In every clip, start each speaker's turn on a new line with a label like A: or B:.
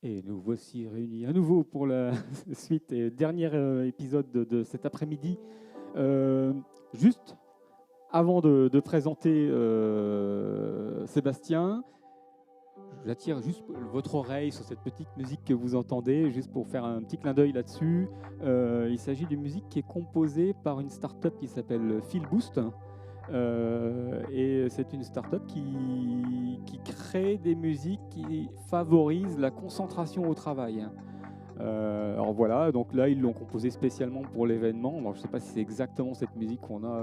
A: Et nous voici réunis à nouveau pour la suite et dernier épisode de cet après-midi. Euh, Juste avant de présenter Sébastien, j'attire juste votre oreille sur cette petite musique que vous entendez, juste pour faire un petit clin d'œil là-dessus. Il s'agit d'une musique qui est composée par une start-up qui s'appelle Feelboost. Et c'est une start-up qui crée des musiques qui favorisent la concentration au travail. Alors voilà, donc là ils l'ont composé spécialement pour l'événement. Alors, je ne sais pas si c'est exactement cette musique qu'on a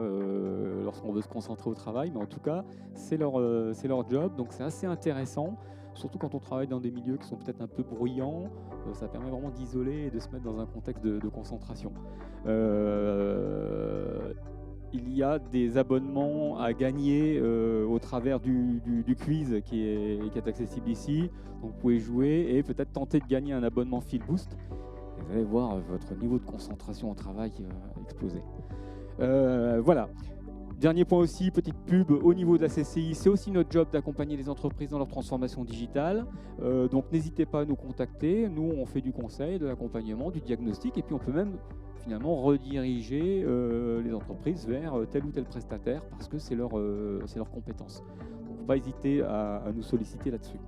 A: lorsqu'on veut se concentrer au travail, mais en tout cas c'est leur job, donc c'est assez intéressant, surtout quand on travaille dans des milieux qui sont peut-être un peu bruyants. Ça permet vraiment d'isoler et de se mettre dans un contexte de concentration. Il y a des abonnements à gagner au travers du quiz qui est accessible ici. Donc vous pouvez jouer et peut-être tenter de gagner un abonnement Feel Boost. Et vous allez voir votre niveau de concentration au travail qui va exploser. Voilà. Dernier point aussi, petite pub au niveau de la CCI, c'est aussi notre job d'accompagner les entreprises dans leur transformation digitale. Donc n'hésitez pas à nous contacter. Nous, on fait du conseil, de l'accompagnement, du diagnostic, et puis on peut même finalement rediriger les entreprises vers tel ou tel prestataire parce que c'est leur compétence. Donc, faut pas hésiter à nous solliciter là-dessus.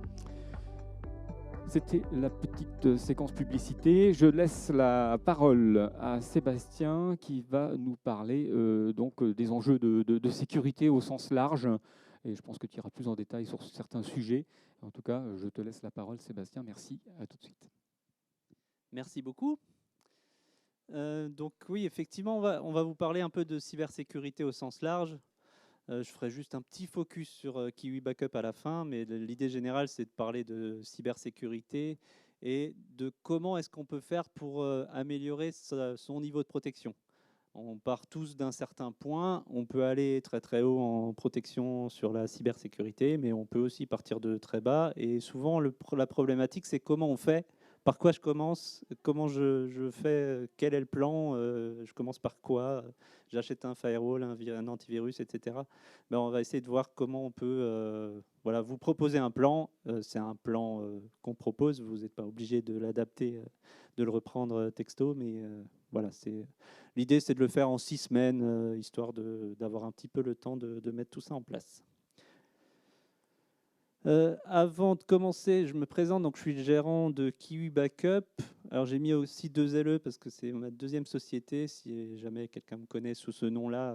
A: C'était la petite séquence publicité. Je laisse la parole à Sébastien qui va nous parler donc des enjeux de sécurité au sens large. Et je pense que tu iras plus en détail sur certains sujets. En tout cas, je te laisse la parole, Sébastien. Merci. À tout de suite.
B: Merci beaucoup. Donc oui, effectivement, on va vous parler un peu de cybersécurité au sens large. Je ferai juste un petit focus sur Kiwi Backup à la fin, mais l'idée générale, c'est de parler de cybersécurité et de comment est-ce qu'on peut faire pour améliorer son niveau de protection. On part tous d'un certain point, on peut aller très très haut en protection sur la cybersécurité, mais on peut aussi partir de très bas. Et souvent, la problématique, c'est comment on fait, par quoi je commence, comment je fais, quel est le plan, je commence par quoi, j'achète un firewall, un antivirus, etc. Ben, on va essayer de voir comment on peut voilà, vous proposer un plan. C'est un plan qu'on propose, vous n'êtes pas obligé de l'adapter, de le reprendre texto, mais voilà, l'idée, c'est de le faire en 6 semaines, histoire d'avoir un petit peu le temps de mettre tout ça en place. Avant de commencer, je me présente, donc je suis le gérant de Kiwi Backup. Alors j'ai mis aussi 2LE parce que c'est ma deuxième société. Si jamais quelqu'un me connaît sous ce nom-là,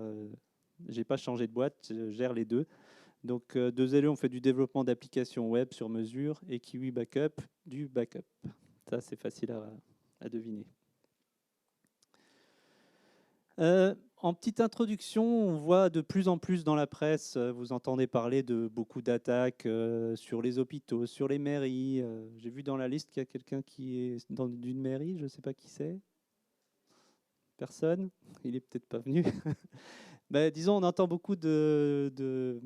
B: j'ai pas changé de boîte, je gère les deux. Donc 2LE, on fait du développement d'applications web sur mesure et Kiwi Backup, du backup. Ça, c'est facile à deviner. En petite introduction, on voit de plus en plus dans la presse, vous entendez parler de beaucoup d'attaques sur les hôpitaux, sur les mairies. J'ai vu dans la liste qu'il y a quelqu'un qui est dans une mairie, je ne sais pas qui c'est. Personne? Il est peut-être pas venu. Ben, disons, on entend beaucoup de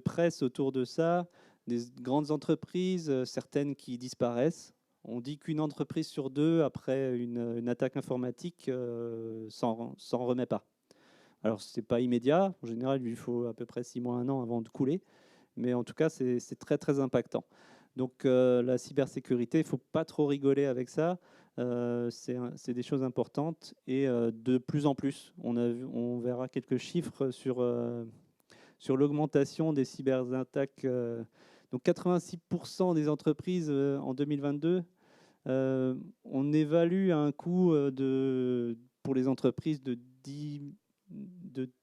B: presse autour de ça, des grandes entreprises, certaines qui disparaissent. On dit qu'une entreprise sur deux, après une attaque informatique, s'en remet pas. Alors, ce n'est pas immédiat. En général, il faut à peu près 6 mois, 1 an avant de couler. Mais en tout cas, c'est très, très impactant. Donc, la cybersécurité, il ne faut pas trop rigoler avec ça. C'est des choses importantes. Et de plus en plus, on verra quelques chiffres sur l'augmentation des cyberattaques. Donc, 86% des entreprises en 2022, on évalue un coût pour les entreprises de 10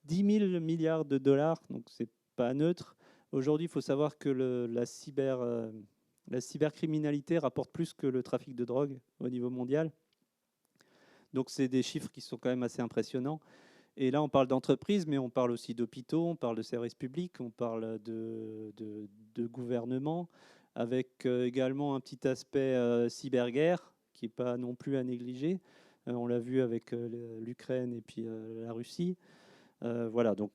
B: 000 milliards de dollars, donc c'est pas neutre. Aujourd'hui, il faut savoir que la cybercriminalité rapporte plus que le trafic de drogue au niveau mondial. Donc c'est des chiffres qui sont quand même assez impressionnants. Et là, on parle d'entreprises, mais on parle aussi d'hôpitaux, on parle de services publics, on parle de gouvernement, avec également un petit aspect cyberguerre qui n'est pas non plus à négliger. On l'a vu avec l'Ukraine et puis la Russie. Voilà, donc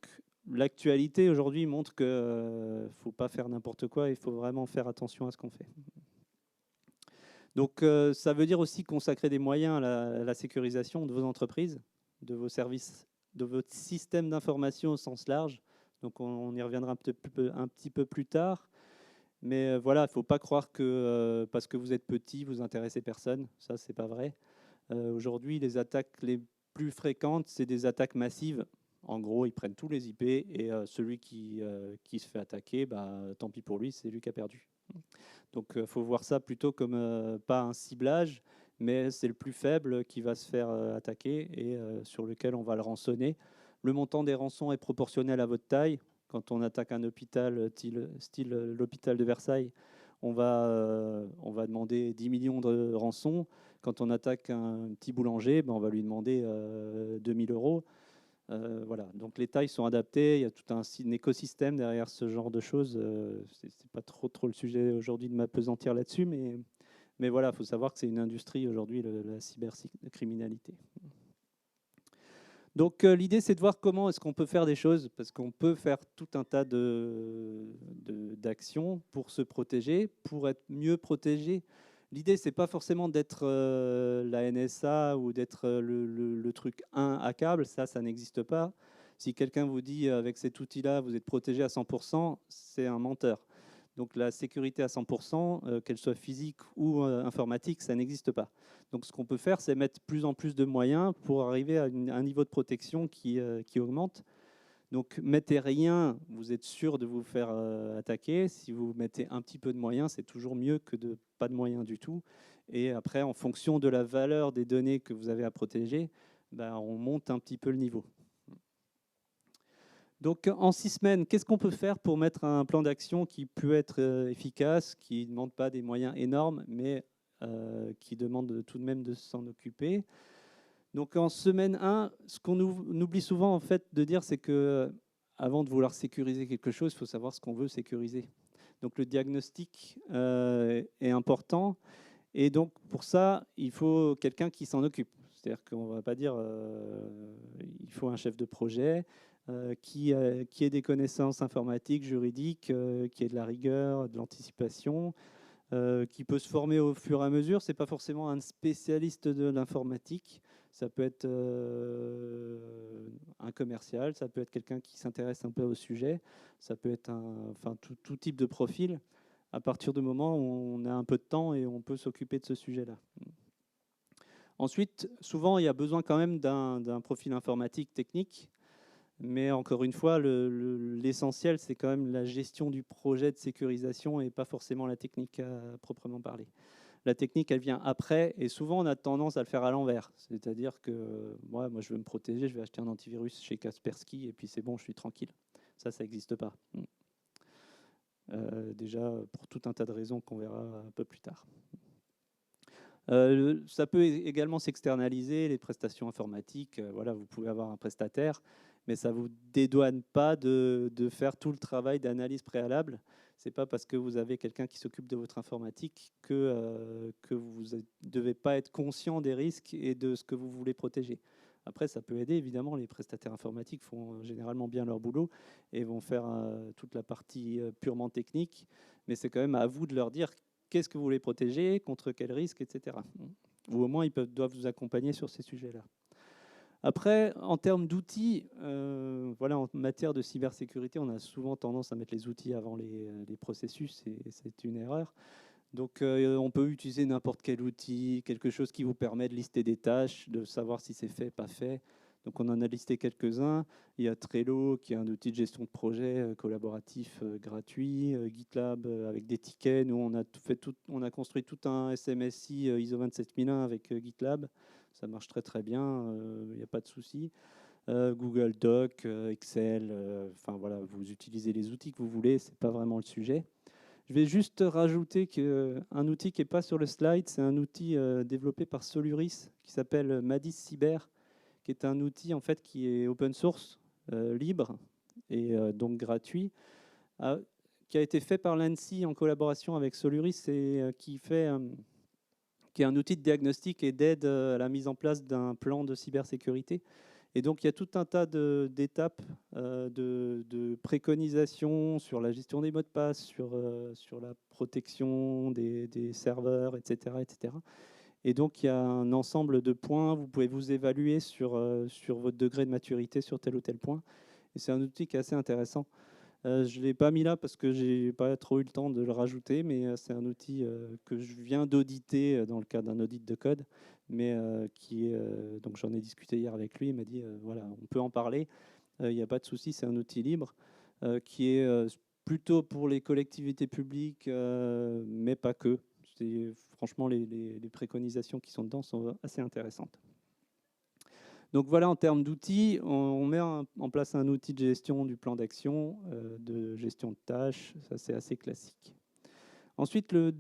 B: l'actualité aujourd'hui montre qu'il ne faut pas faire n'importe quoi, il faut vraiment faire attention à ce qu'on fait. Donc ça veut dire aussi consacrer des moyens à la sécurisation de vos entreprises, de vos services, de votre système d'information au sens large. Donc on y reviendra un petit peu plus tard. Mais voilà, il ne faut pas croire que parce que vous êtes petit, vous intéressez personne. Ça, c'est pas vrai. Aujourd'hui, les attaques les plus fréquentes, c'est des attaques massives. En gros, ils prennent tous les IP et celui qui se fait attaquer, bah, tant pis pour lui, c'est lui qui a perdu. Donc, il faut voir ça plutôt comme pas un ciblage, mais c'est le plus faible qui va se faire attaquer et sur lequel on va le rançonner. Le montant des rançons est proportionnel à votre taille. Quand on attaque un hôpital style l'hôpital de Versailles, on va demander 10 millions de rançons. Quand on attaque un petit boulanger, ben on va lui demander 2000 euros. Voilà. Donc les tailles sont adaptées, il y a tout un écosystème derrière ce genre de choses. C'est pas trop le sujet aujourd'hui de m'appesantir là-dessus, mais voilà, il faut savoir que c'est une industrie aujourd'hui, la cybercriminalité. Donc l'idée, c'est de voir comment est-ce qu'on peut faire des choses, parce qu'on peut faire tout un tas d'actions pour se protéger, pour être mieux protégé. L'idée, c'est pas forcément d'être la NSA ou d'être le truc 1 à câble, ça n'existe pas. Si quelqu'un vous dit avec cet outil-là, vous êtes protégé à 100%, c'est un menteur. Donc la sécurité à 100%, qu'elle soit physique ou informatique, ça n'existe pas. Donc ce qu'on peut faire, c'est mettre plus en plus de moyens pour arriver à un niveau de protection qui augmente. Donc mettez rien, vous êtes sûr de vous faire attaquer. Si vous mettez un petit peu de moyens, c'est toujours mieux que de pas de moyens du tout. Et après, en fonction de la valeur des données que vous avez à protéger, ben, on monte un petit peu le niveau. Donc en 6 semaines, qu'est-ce qu'on peut faire pour mettre un plan d'action qui peut être efficace, qui ne demande pas des moyens énormes, mais qui demande tout de même de s'en occuper? Donc en semaine 1, ce qu'on oublie souvent en fait de dire, c'est que avant de vouloir sécuriser quelque chose, il faut savoir ce qu'on veut sécuriser. Donc le diagnostic est important, et donc pour ça, il faut quelqu'un qui s'en occupe. C'est-à-dire qu'on ne va pas dire il faut un chef de projet qui ait des connaissances informatiques, juridiques, qui ait de la rigueur, de l'anticipation, qui peut se former au fur et à mesure. Ce n'est pas forcément un spécialiste de l'informatique. Ça peut être un commercial, ça peut être quelqu'un qui s'intéresse un peu au sujet, ça peut être tout type de profil, à partir du moment où on a un peu de temps et on peut s'occuper de ce sujet-là. Ensuite, souvent, il y a besoin quand même d'un profil informatique technique, mais encore une fois, l'essentiel, c'est quand même la gestion du projet de sécurisation et pas forcément la technique à proprement parler. La technique, elle vient après, et souvent, on a tendance à le faire à l'envers. C'est-à-dire que moi, je veux me protéger, je vais acheter un antivirus chez Kaspersky, et puis c'est bon, je suis tranquille. Ça n'existe pas. Déjà, pour tout un tas de raisons qu'on verra un peu plus tard. Ça peut également s'externaliser, les prestations informatiques. Voilà, vous pouvez avoir un prestataire, mais ça ne vous dédouane pas de faire tout le travail d'analyse préalable. Ce n'est pas parce que vous avez quelqu'un qui s'occupe de votre informatique que vous ne devez pas être conscient des risques et de ce que vous voulez protéger. Après, ça peut aider, évidemment. Les prestataires informatiques font généralement bien leur boulot et vont faire toute la partie purement technique, mais c'est quand même à vous de leur dire qu'est-ce que vous voulez protéger, contre quel risque, etc. Ou au moins, doivent vous accompagner sur ces sujets-là. Après, en termes d'outils, voilà, en matière de cybersécurité, on a souvent tendance à mettre les outils avant les processus, et c'est une erreur. Donc, on peut utiliser n'importe quel outil, quelque chose qui vous permet de lister des tâches, de savoir si c'est fait, pas fait. Donc, on en a listé quelques-uns. Il y a Trello, qui est un outil de gestion de projet collaboratif gratuit. GitLab, avec des tickets. Nous, on a construit tout un SMSI ISO 27001 avec GitLab. Ça marche très, très bien. Il n'y a pas de souci. Google Doc, Excel. Enfin, voilà, vous utilisez les outils que vous voulez. Ce n'est pas vraiment le sujet. Je vais juste rajouter qu'un outil qui n'est pas sur le slide, c'est un outil développé par Soluris qui s'appelle Madis Cyber, qui est un outil en fait qui est open source, libre et donc gratuit, qui a été fait par l'ANSSI en collaboration avec Soluris et qui est un outil de diagnostic et d'aide à la mise en place d'un plan de cybersécurité. Et donc, il y a tout un tas d'étapes de préconisations sur la gestion des mots de passe, sur la protection des serveurs, etc., etc. Et donc, il y a un ensemble de points. Vous pouvez vous évaluer sur votre degré de maturité sur tel ou tel point. Et c'est un outil qui est assez intéressant. Je ne l'ai pas mis là parce que j'ai pas trop eu le temps de le rajouter, mais c'est un outil que je viens d'auditer dans le cadre d'un audit de code, mais donc j'en ai discuté hier avec lui, il m'a dit voilà, on peut en parler, il n'y a pas de souci, c'est un outil libre qui est plutôt pour les collectivités publiques, mais pas que. Franchement, les préconisations qui sont dedans sont assez intéressantes. Donc voilà, en termes d'outils, on met en place un outil de gestion du plan d'action, de gestion de tâches, ça c'est assez classique. Ensuite, le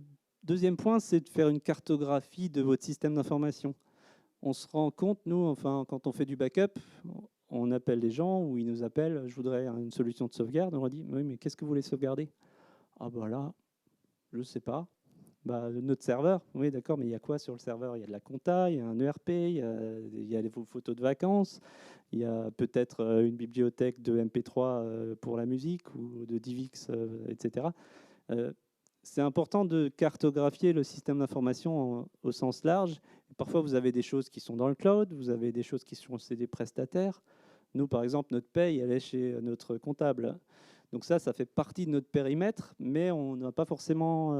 B: deuxième point, c'est de faire une cartographie de votre système d'information. On se rend compte, nous, enfin, quand on fait du backup, on appelle les gens ou ils nous appellent, je voudrais une solution de sauvegarde, on leur dit, oui, mais qu'est-ce que vous voulez sauvegarder? Ah bah là, je ne sais pas. Bah, notre serveur, oui d'accord, mais il y a quoi sur le serveur? Il y a de la compta, il y a un ERP, il y a vos photos de vacances, il y a peut-être une bibliothèque de MP3 pour la musique ou de DivX, etc. C'est important de cartographier le système d'information au sens large. Parfois, vous avez des choses qui sont dans le cloud, vous avez des choses qui sont chez des prestataires. Nous, par exemple, notre paye, elle est chez notre comptable. Donc ça fait partie de notre périmètre, mais on n'a pas forcément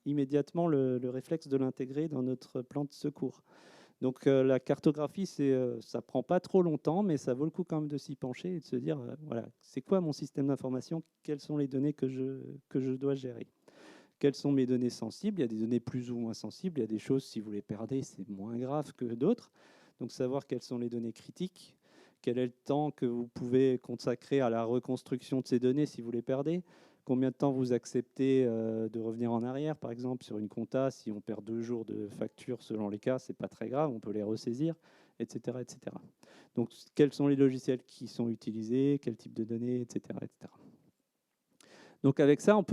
B: immédiatement le réflexe de l'intégrer dans notre plan de secours. Donc la cartographie, ça prend pas trop longtemps, mais ça vaut le coup quand même de s'y pencher et de se dire, voilà, c'est quoi mon système d'information? Quelles sont les données que je dois gérer? Quelles sont mes données sensibles? Il y a des données plus ou moins sensibles. Il y a des choses, si vous les perdez, c'est moins grave que d'autres. Donc savoir quelles sont les données critiques, quel est le temps que vous pouvez consacrer à la reconstruction de ces données si vous les perdez, combien de temps vous acceptez de revenir en arrière, par exemple sur une compta, si on perd 2 jours de facture selon les cas, c'est pas très grave, on peut les ressaisir, etc., etc. Donc quels sont les logiciels qui sont utilisés, quel type de données, etc., etc. Donc avec ça, on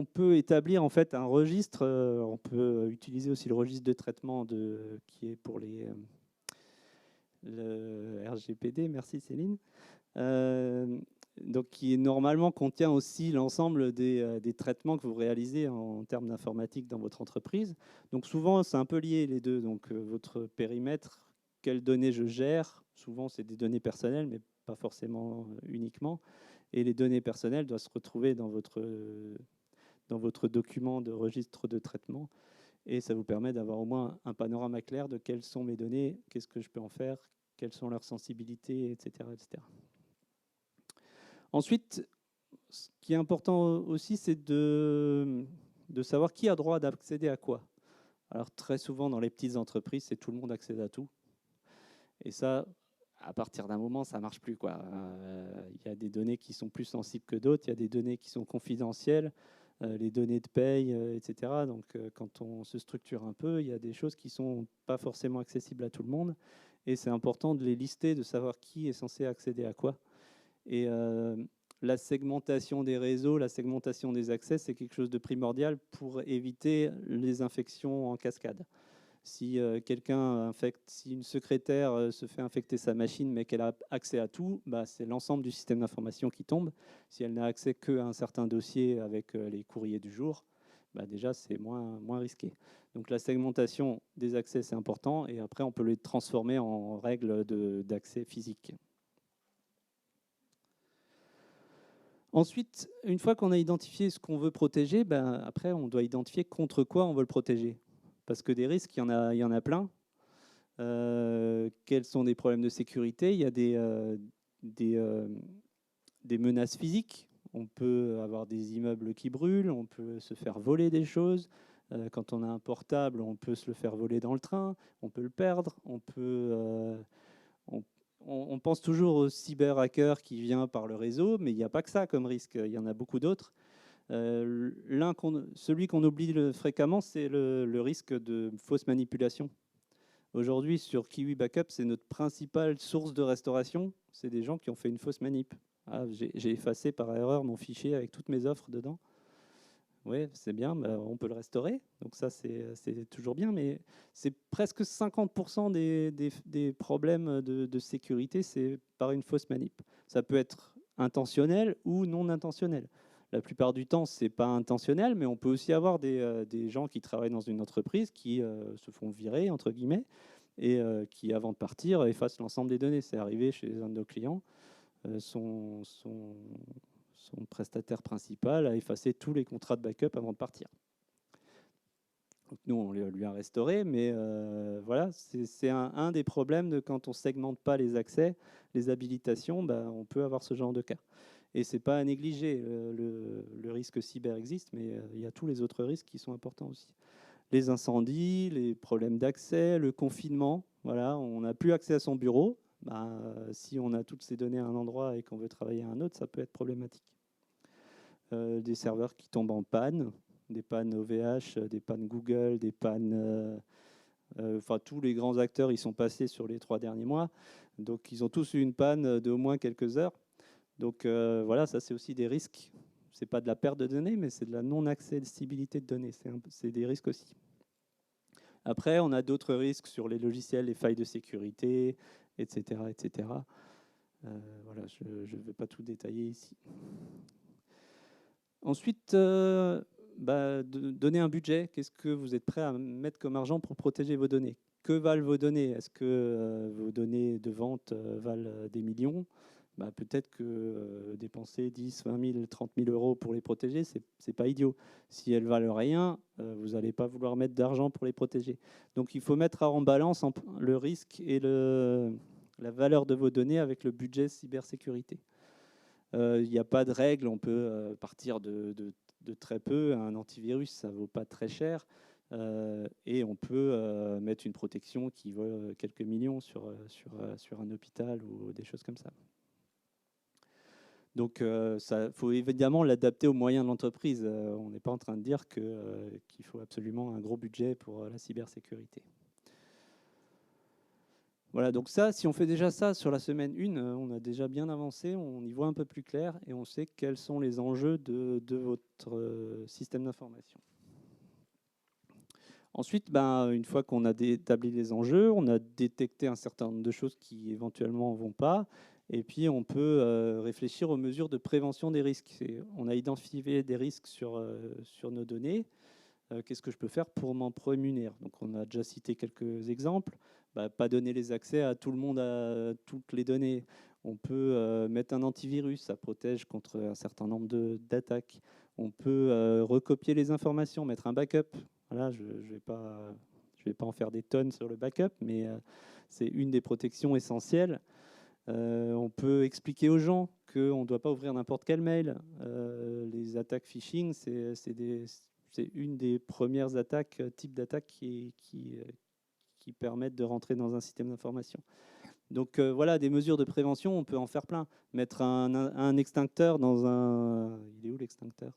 B: peut établir en fait un registre. On peut utiliser aussi le registre de traitement qui est pour le RGPD. Merci Céline. Donc qui normalement contient aussi l'ensemble des traitements que vous réalisez en termes d'informatique dans votre entreprise. Donc souvent, c'est un peu lié les deux. Donc votre périmètre, quelles données je gère. Souvent, c'est des données personnelles, mais pas forcément uniquement. Et les données personnelles doivent se retrouver dans votre document de registre de traitement. Et ça vous permet d'avoir au moins un panorama clair de quelles sont mes données, qu'est-ce que je peux en faire, quelles sont leurs sensibilités, etc., etc. Ensuite, ce qui est important aussi, c'est de savoir qui a droit d'accéder à quoi. Alors très souvent, dans les petites entreprises, c'est tout le monde accède à tout. Et ça, à partir d'un moment, ça ne marche plus, quoi. Il y a des données qui sont plus sensibles que d'autres, il y a des données qui sont confidentielles, les données de paye, etc. Donc quand on se structure un peu, il y a des choses qui ne sont pas forcément accessibles à tout le monde. Et c'est important de les lister, de savoir qui est censé accéder à quoi. Et la segmentation des réseaux, la segmentation des accès, c'est quelque chose de primordial pour éviter les infections en cascade. Si si une secrétaire se fait infecter sa machine, mais qu'elle a accès à tout, bah, c'est l'ensemble du système d'information qui tombe. Si elle n'a accès qu'à un certain dossier avec les courriers du jour, bah, déjà c'est moins risqué. Donc la segmentation des accès, c'est important, et après on peut les transformer en règles d'accès physique. Ensuite, une fois qu'on a identifié ce qu'on veut protéger, ben, après on doit identifier contre quoi on veut le protéger. Parce que des risques, il y en a plein. Quels sont des problèmes de sécurité? Il y a des menaces physiques. On peut avoir des immeubles qui brûlent, on peut se faire voler des choses. Quand on a un portable, on peut se le faire voler dans le train, on peut le perdre, on pense toujours au cyber-hacker qui vient par le réseau, mais il n'y a pas que ça comme risque, il y en a beaucoup d'autres. Celui qu'on oublie fréquemment, c'est le risque de fausse manipulation. Aujourd'hui, sur Kiwi Backup, c'est notre principale source de restauration. C'est des gens qui ont fait une fausse manip. Ah, j'ai effacé par erreur mon fichier avec toutes mes offres dedans. Oui, c'est bien, bah, on peut le restaurer. Donc ça, c'est toujours bien. Mais c'est presque 50% des problèmes de sécurité, c'est par une fausse manip. Ça peut être intentionnel ou non intentionnel. La plupart du temps, ce n'est pas intentionnel, mais on peut aussi avoir des gens qui travaillent dans une entreprise qui se font virer, entre guillemets, et qui, avant de partir, effacent l'ensemble des données. C'est arrivé chez un de nos clients. Son son prestataire principal à effacer tous les contrats de backup avant de partir. Donc nous, on lui a restauré, mais voilà, c'est un des problèmes de quand on ne segmente pas les accès, les habilitations, on peut avoir ce genre de cas. Et ce n'est pas à négliger, le risque cyber existe, mais il y a tous les autres risques qui sont importants aussi. Les incendies, les problèmes d'accès, le confinement, voilà, on n'a plus accès à son bureau. Si on a toutes ces données à un endroit et qu'on veut travailler à un autre, ça peut être problématique. Des serveurs qui tombent en panne, des pannes OVH, des pannes Google, des pannes... Enfin, tous les grands acteurs y sont passés sur les 3 derniers mois. Donc, ils ont tous eu une panne d'au moins quelques heures. Donc, voilà, ça, c'est aussi des risques. Ce n'est pas de la perte de données, mais c'est de la non-accessibilité de données. C'est des risques aussi. Après, on a d'autres risques sur les logiciels, les failles de sécurité, etc. etc. Voilà, je ne vais pas tout détailler ici. Ensuite, donner un budget. Qu'est-ce que vous êtes prêt à mettre comme argent pour protéger vos données? Que valent vos données? Est-ce que vos données de vente valent des millions? Peut-être que dépenser 10, 20 000, 30 000 euros pour les protéger, c'est pas idiot. Si elles valent rien, vous n'allez pas vouloir mettre d'argent pour les protéger. Donc il faut mettre en balance le risque et la valeur de vos données avec le budget cybersécurité. Il n'y a pas de règle, on peut partir de très peu. Un antivirus, ça ne vaut pas très cher. Et on peut mettre une protection qui vaut quelques millions sur un hôpital ou des choses comme ça. Donc, il faut évidemment l'adapter aux moyens de l'entreprise. On n'est pas en train de dire qu'il faut absolument un gros budget pour la cybersécurité. Voilà, donc ça, si on fait déjà ça sur la semaine 1, on a déjà bien avancé, on y voit un peu plus clair et on sait quels sont les enjeux de votre système d'information. Ensuite, une fois qu'on a établi les enjeux, on a détecté un certain nombre de choses qui éventuellement ne vont pas. Et puis, on peut réfléchir aux mesures de prévention des risques. On a identifié des risques sur nos données. Qu'est-ce que je peux faire pour m'en prémunir? Donc, on a déjà cité quelques exemples. Pas donner les accès à tout le monde à toutes les données. On peut mettre un antivirus, ça protège contre un certain nombre d'attaques. On peut recopier les informations, mettre un backup. Voilà, je ne vais pas en faire des tonnes sur le backup, mais c'est une des protections essentielles. On peut expliquer aux gens qu'on ne doit pas ouvrir n'importe quel mail. Les attaques phishing, c'est une des premières attaques, types d'attaques qui permettent de rentrer dans un système d'information. Donc voilà, des mesures de prévention, on peut en faire plein. Mettre un extincteur dans un... Il est où l'extincteur?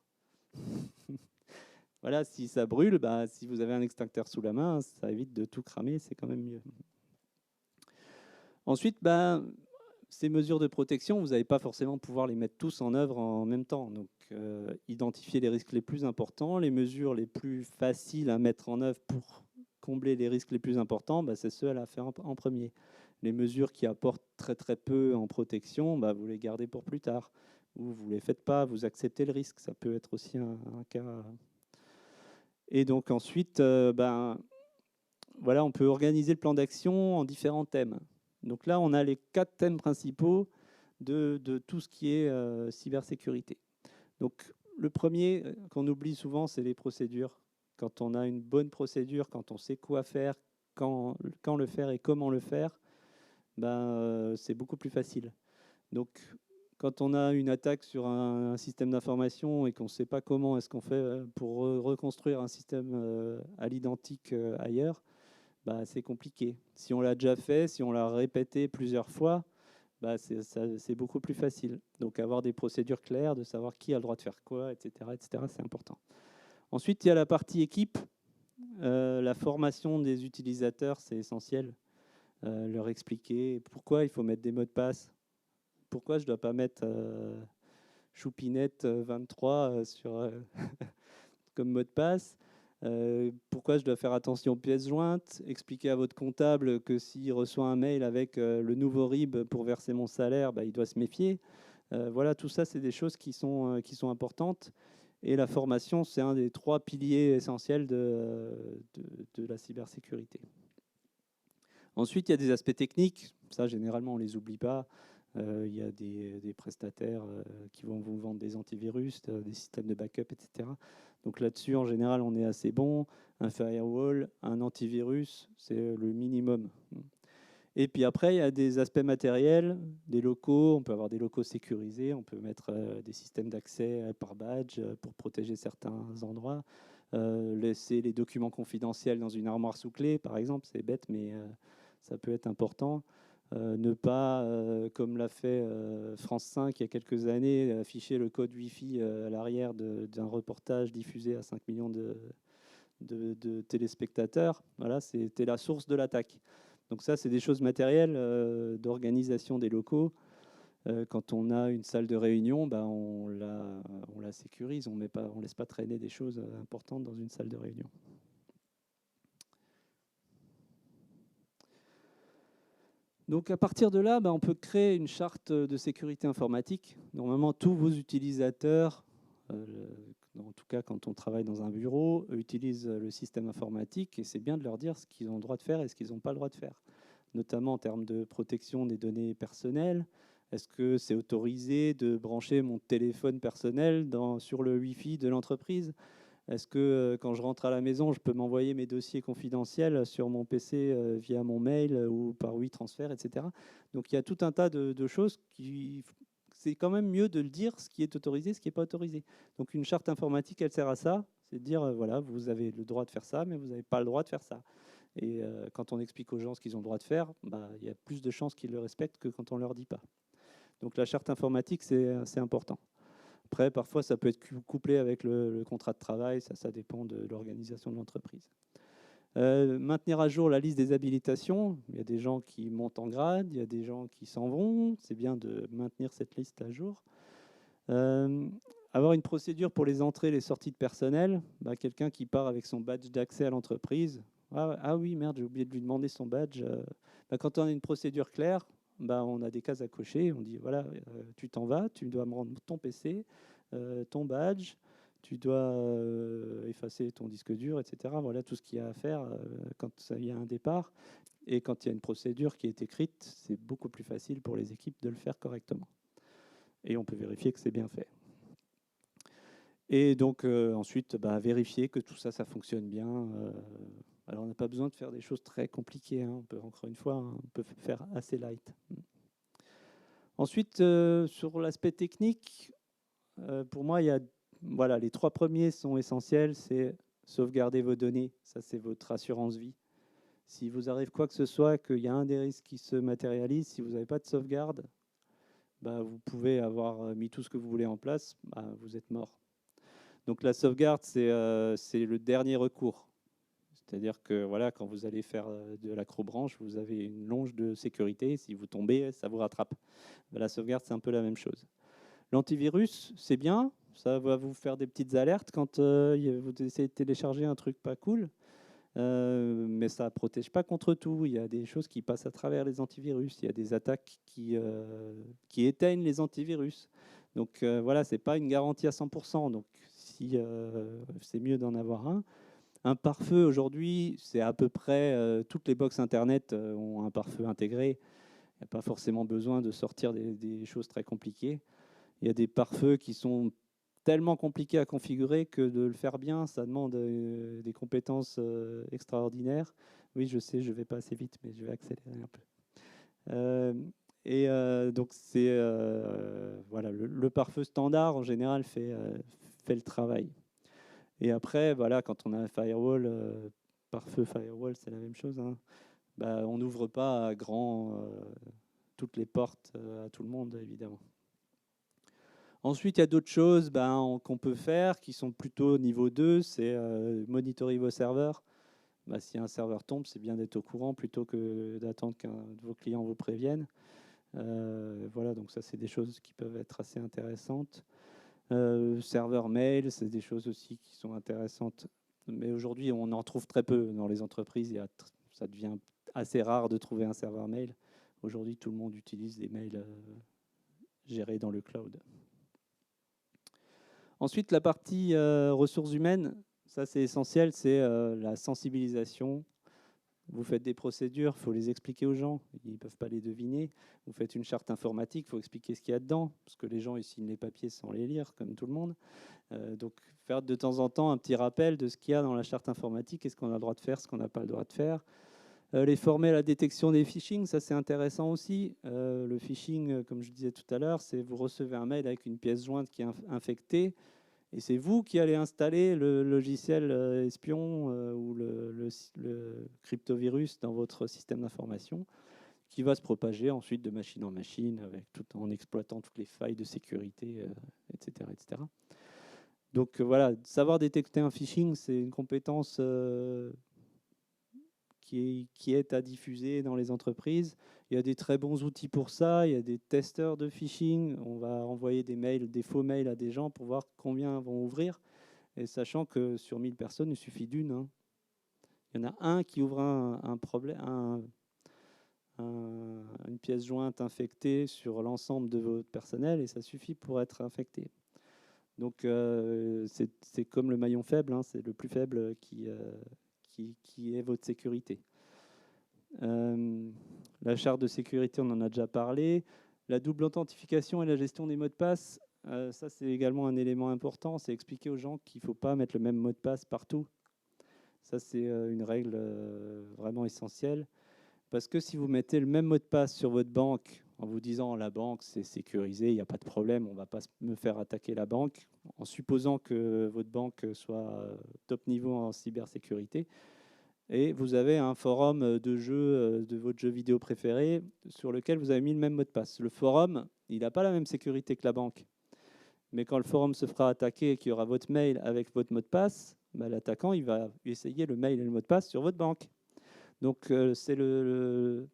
B: Voilà, si ça brûle, si vous avez un extincteur sous la main, ça évite de tout cramer, c'est quand même mieux. Ensuite, ces mesures de protection, vous n'allez pas forcément pouvoir les mettre tous en œuvre en même temps. Donc, identifier les risques les plus importants, les mesures les plus faciles à mettre en œuvre pour combler les risques les plus importants, c'est ceux à faire en premier. Les mesures qui apportent très très peu en protection, vous les gardez pour plus tard. Ou vous ne les faites pas, vous acceptez le risque. Ça peut être aussi un cas. Et donc ensuite, voilà, on peut organiser le plan d'action en différents thèmes. Donc là, on a les 4 thèmes principaux de tout ce qui est cybersécurité. Donc le premier qu'on oublie souvent, c'est les procédures. Quand on a une bonne procédure, quand on sait quoi faire, quand le faire et comment le faire, c'est beaucoup plus facile. Donc quand on a une attaque sur un système d'information et qu'on ne sait pas comment est-ce qu'on fait pour reconstruire un système à l'identique ailleurs, c'est compliqué. Si on l'a déjà fait, si on l'a répété plusieurs fois, c'est beaucoup plus facile. Donc avoir des procédures claires, de savoir qui a le droit de faire quoi, etc., c'est important. Ensuite, il y a la partie équipe. La formation des utilisateurs, c'est essentiel. Leur expliquer pourquoi il faut mettre des mots de passe. Pourquoi je ne dois pas mettre Choupinette 23 comme mot de passe. Pourquoi je dois faire attention aux pièces jointes. Expliquer à votre comptable que s'il reçoit un mail avec le nouveau RIB pour verser mon salaire, il doit se méfier. Voilà, tout ça, c'est des choses qui sont importantes. Et la formation, c'est un des 3 piliers essentiels de la cybersécurité. Ensuite, il y a des aspects techniques. Ça, généralement, on ne les oublie pas. Il y a des prestataires qui vont vous vendre des antivirus, des systèmes de backup, etc. Donc là-dessus, en général, on est assez bon. Un firewall, un antivirus, c'est le minimum. Et puis après, il y a des aspects matériels, des locaux. On peut avoir des locaux sécurisés. On peut mettre des systèmes d'accès par badge pour protéger certains endroits. Laisser les documents confidentiels dans une armoire sous clé, par exemple. C'est bête, mais ça peut être important. Ne pas, comme l'a fait France 5 il y a quelques années, afficher le code Wi-Fi à l'arrière d'un reportage diffusé à 5 millions de téléspectateurs. Voilà, c'était la source de l'attaque. Donc ça, c'est des choses matérielles d'organisation des locaux. Quand on a une salle de réunion, on la sécurise. On ne laisse pas traîner des choses importantes dans une salle de réunion. Donc à partir de là, on peut créer une charte de sécurité informatique. Normalement, tous vos utilisateurs, en tout cas quand on travaille dans un bureau, utilisent le système informatique et c'est bien de leur dire ce qu'ils ont le droit de faire et ce qu'ils n'ont pas le droit de faire, notamment en termes de protection des données personnelles. Est-ce que c'est autorisé de brancher mon téléphone personnel sur le Wi-Fi de l'entreprise ? Est-ce que quand je rentre à la maison, je peux m'envoyer mes dossiers confidentiels sur mon PC via mon mail ou par WeTransfer, etc. Donc il y a tout un tas de choses qui... C'est quand même mieux de le dire, ce qui est autorisé, ce qui n'est pas autorisé. Donc une charte informatique, elle sert à ça, c'est de dire, voilà, vous avez le droit de faire ça, mais vous n'avez pas le droit de faire ça. Et quand on explique aux gens ce qu'ils ont le droit de faire, il y a plus de chances qu'ils le respectent que quand on ne leur dit pas. Donc la charte informatique, c'est important. Après, parfois, ça peut être couplé avec le contrat de travail, ça dépend de l'organisation de l'entreprise. Maintenir à jour la liste des habilitations. Il y a des gens qui montent en grade, il y a des gens qui s'en vont. C'est bien de maintenir cette liste à jour. Avoir une procédure pour les entrées et les sorties de personnel. Quelqu'un qui part avec son badge d'accès à l'entreprise. Ah oui, merde, j'ai oublié de lui demander son badge. Quand on a une procédure claire, on a des cases à cocher. On dit, voilà, tu t'en vas, tu dois me rendre ton PC, ton badge, tu dois effacer ton disque dur, etc. Voilà tout ce qu'il y a à faire quand il y a un départ. Et quand il y a une procédure qui est écrite, c'est beaucoup plus facile pour les équipes de le faire correctement. Et on peut vérifier que c'est bien fait. Et donc ensuite, vérifier que tout ça, ça fonctionne bien. Alors on n'a pas besoin de faire des choses très compliquées. On peut, encore une fois, on peut faire assez light. Ensuite, sur l'aspect technique, pour moi, il y a, les 3 premiers sont essentiels. C'est sauvegarder vos données. Ça, c'est votre assurance vie. Si vous arrive quoi que ce soit, qu'il y a un des risques qui se matérialise, si vous n'avez pas de sauvegarde, vous pouvez avoir mis tout ce que vous voulez en place, vous êtes mort. Donc la sauvegarde, c'est le dernier recours. C'est-à-dire que quand vous allez faire de l'acrobranche, vous avez une longe de sécurité. Si vous tombez, ça vous rattrape. La sauvegarde, c'est un peu la même chose. L'antivirus, c'est bien. Ça va vous faire des petites alertes quand vous essayez de télécharger un truc pas cool. Mais ça ne protège pas contre tout. Il y a des choses qui passent à travers les antivirus. Il y a des attaques qui éteignent les antivirus. Donc ce n'est pas une garantie à 100%. Donc si c'est mieux d'en avoir un. Un pare-feu, aujourd'hui, c'est à peu près toutes les box Internet ont un pare-feu intégré. Il n'y a pas forcément besoin de sortir des choses très compliquées. Il y a des pare-feux qui sont tellement compliqués à configurer que de le faire bien, ça demande des compétences extraordinaires. Oui, je sais, je ne vais pas assez vite, mais je vais accélérer un peu. Donc, c'est le pare-feu standard, en général, fait le travail. Et après, quand on a un firewall, pare-feu firewall, c'est la même chose. On n'ouvre pas à grand toutes les portes à tout le monde, évidemment. Ensuite, il y a d'autres choses qu'on peut faire qui sont plutôt niveau 2, c'est monitorer vos serveurs. Si un serveur tombe, c'est bien d'être au courant plutôt que d'attendre qu'un de vos clients vous prévienne. Donc ça, c'est des choses qui peuvent être assez intéressantes. Serveur mail, c'est des choses aussi qui sont intéressantes. Mais aujourd'hui, on en trouve très peu dans les entreprises. Ça devient assez rare de trouver un serveur mail. Aujourd'hui, tout le monde utilise des mails gérés dans le cloud. Ensuite, la partie ressources humaines, ça c'est essentiel, c'est la sensibilisation. Vous faites des procédures, il faut les expliquer aux gens, ils ne peuvent pas les deviner. Vous faites une charte informatique, il faut expliquer ce qu'il y a dedans, parce que les gens ils signent les papiers sans les lire, comme tout le monde. Donc faire de temps en temps un petit rappel de ce qu'il y a dans la charte informatique, et ce qu'on a le droit de faire, ce qu'on n'a pas le droit de faire. Les former à la détection des phishing, ça c'est intéressant aussi. Le phishing, comme je disais tout à l'heure, c'est vous recevez un mail avec une pièce jointe qui est infectée, et c'est vous qui allez installer le logiciel espion ou le cryptovirus dans votre système d'information, qui va se propager ensuite de machine en machine, tout en exploitant toutes les failles de sécurité, etc., etc. Donc voilà, savoir détecter un phishing, c'est une compétence qui est à diffuser dans les entreprises. Il y a des très bons outils pour ça. Il y a des testeurs de phishing. On va envoyer des mails, des faux mails à des gens pour voir combien vont ouvrir. Et sachant que sur 1000 personnes, il suffit d'une. Hein. Il y en a un qui ouvre une pièce jointe infectée sur l'ensemble de votre personnel et ça suffit pour être infecté. Donc c'est comme le maillon faible, hein, c'est le plus faible qui est votre sécurité. La charte de sécurité, on en a déjà parlé. La double authentification et la gestion des mots de passe, ça c'est également un élément important. C'est expliquer aux gens qu'il ne faut pas mettre le même mot de passe partout. Ça c'est une règle vraiment essentielle. Parce que si vous mettez le même mot de passe sur votre banque en vous disant la banque c'est sécurisé, il n'y a pas de problème, on ne va pas me faire attaquer la banque, en supposant que votre banque soit top niveau en cybersécurité, et vous avez un forum de jeu de votre jeu vidéo préféré sur lequel vous avez mis le même mot de passe. Le forum, il n'a pas la même sécurité que la banque. Mais quand le forum se fera attaquer et qu'il y aura votre mail avec votre mot de passe, l'attaquant il va essayer le mail et le mot de passe sur votre banque. Donc c'est le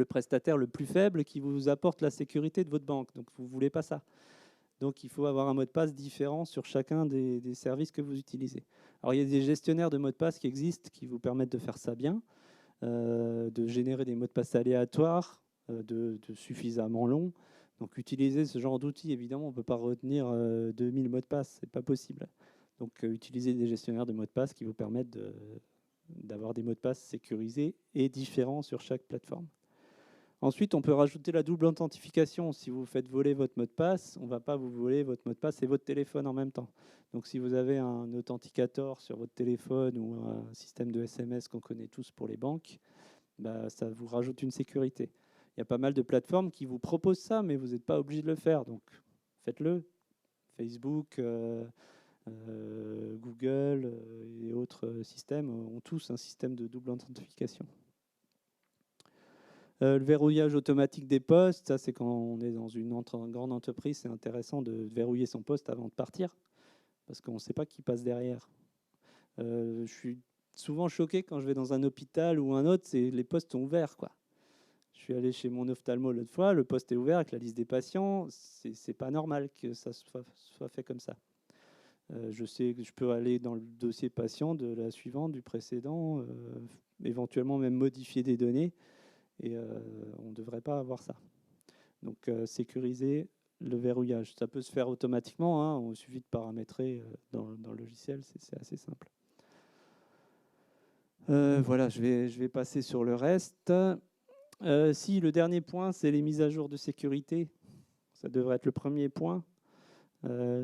B: prestataire le plus faible qui vous apporte la sécurité de votre banque. Donc vous ne voulez pas ça. Donc il faut avoir un mot de passe différent sur chacun des services que vous utilisez. Alors il y a des gestionnaires de mots de passe qui existent qui vous permettent de faire ça bien, de générer des mots de passe aléatoires, de suffisamment longs. Donc utiliser ce genre d'outils, évidemment, on ne peut pas retenir 2000 mots de passe, ce n'est pas possible. Donc utiliser des gestionnaires de mots de passe qui vous permettent d'avoir des mots de passe sécurisés et différents sur chaque plateforme. Ensuite, on peut rajouter la double authentification. Si vous faites voler votre mot de passe, on ne va pas vous voler votre mot de passe et votre téléphone en même temps. Donc si vous avez un authenticator sur votre téléphone ou un système de SMS qu'on connaît tous pour les banques, ça vous rajoute une sécurité. Il y a pas mal de plateformes qui vous proposent ça, mais vous n'êtes pas obligé de le faire. Donc faites-le. Facebook, Google et autres systèmes ont tous un système de double authentification. Le verrouillage automatique des postes, ça c'est quand on est dans une grande entreprise, c'est intéressant de verrouiller son poste avant de partir, parce qu'on ne sait pas qui passe derrière. Je suis souvent choqué quand je vais dans un hôpital ou un autre, les postes sont ouverts, quoi. Je suis allé chez mon ophtalmo l'autre fois, le poste est ouvert avec la liste des patients, c'est pas normal que ça soit fait comme ça. Je sais que je peux aller dans le dossier patient de la suivante, du précédent, éventuellement même modifier des données. Et on ne devrait pas avoir ça. Donc sécuriser le verrouillage. Ça peut se faire automatiquement, hein, il suffit de paramétrer dans le logiciel, c'est assez simple. Voilà, je vais passer sur le reste. Si le dernier point, c'est les mises à jour de sécurité, ça devrait être le premier point.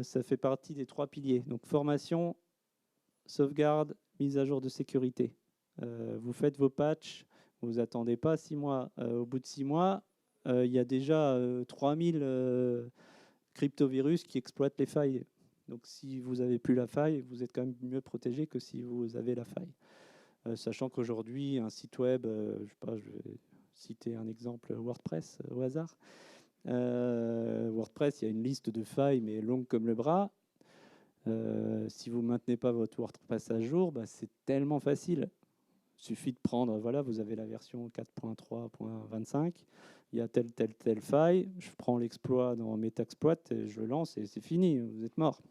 B: Ça fait partie des 3 piliers. Donc formation, sauvegarde, mise à jour de sécurité. Vous faites vos patchs. Vous attendez pas 6 mois. Au bout de 6 mois, il y a déjà 3000 cryptovirus qui exploitent les failles. Donc si vous n'avez plus la faille, vous êtes quand même mieux protégé que si vous avez la faille. Sachant qu'aujourd'hui, un site web, je vais citer un exemple WordPress au hasard. WordPress, il y a une liste de failles, mais longue comme le bras. Si vous ne maintenez pas votre WordPress à jour, c'est tellement facile. Il suffit de prendre, voilà, vous avez la version 4.3.25, il y a telle faille, je prends l'exploit dans Metaxploit, et je le lance et c'est fini, vous êtes mort.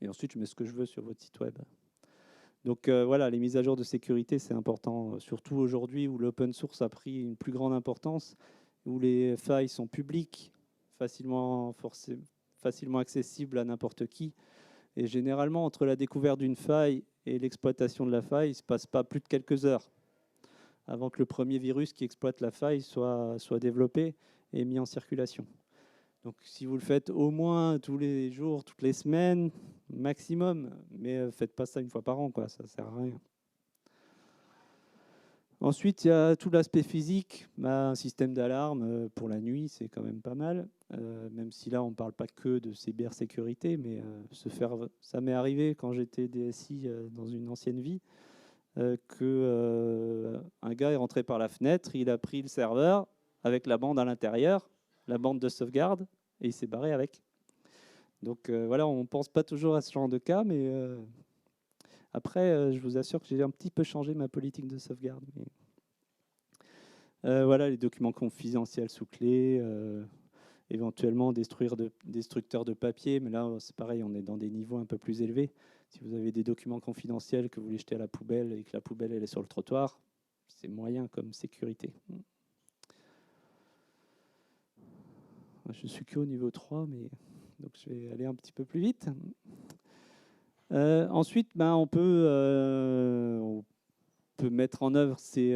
B: Et ensuite, je mets ce que je veux sur votre site web. Donc voilà, les mises à jour de sécurité, c'est important, surtout aujourd'hui où l'open source a pris une plus grande importance, où les failles sont publiques, facilement accessibles à n'importe qui. Et généralement, entre la découverte d'une faille et l'exploitation de la faille ne se passe pas plus de quelques heures avant que le premier virus qui exploite la faille soit développé et mis en circulation. Donc si vous le faites au moins tous les jours, toutes les semaines, maximum, mais faites pas ça une fois par an, quoi, ça sert à rien. Ensuite, il y a tout l'aspect physique. Un système d'alarme pour la nuit, c'est quand même pas mal. Même si là, on ne parle pas que de cybersécurité, mais ça m'est arrivé quand j'étais DSI dans une ancienne vie, qu'un gars est rentré par la fenêtre, il a pris le serveur avec la bande à l'intérieur, la bande de sauvegarde, et il s'est barré avec. Donc voilà, on ne pense pas toujours à ce genre de cas, mais après, je vous assure que j'ai un petit peu changé ma politique de sauvegarde. Voilà, les documents confidentiels sous clé, éventuellement destructeurs de papier, mais là, c'est pareil, on est dans des niveaux un peu plus élevés. Si vous avez des documents confidentiels que vous voulez jeter à la poubelle et que la poubelle elle est sur le trottoir, c'est moyen comme sécurité. Je suis qu'au niveau 3, mais donc je vais aller un petit peu plus vite. Ensuite, on peut mettre en œuvre ces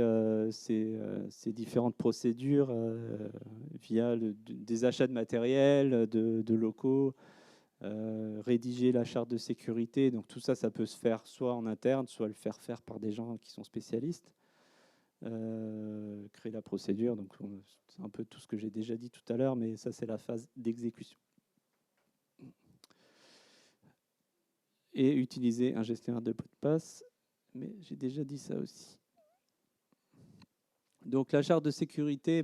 B: différentes procédures via des achats de matériel, de locaux, rédiger la charte de sécurité. Donc tout ça, ça peut se faire soit en interne, soit le faire par des gens qui sont spécialistes. Créer la procédure, donc c'est un peu tout ce que j'ai déjà dit tout à l'heure, mais ça c'est la phase d'exécution. Et utiliser un gestionnaire de mots de passe, mais j'ai déjà dit ça aussi. Donc la charte de sécurité,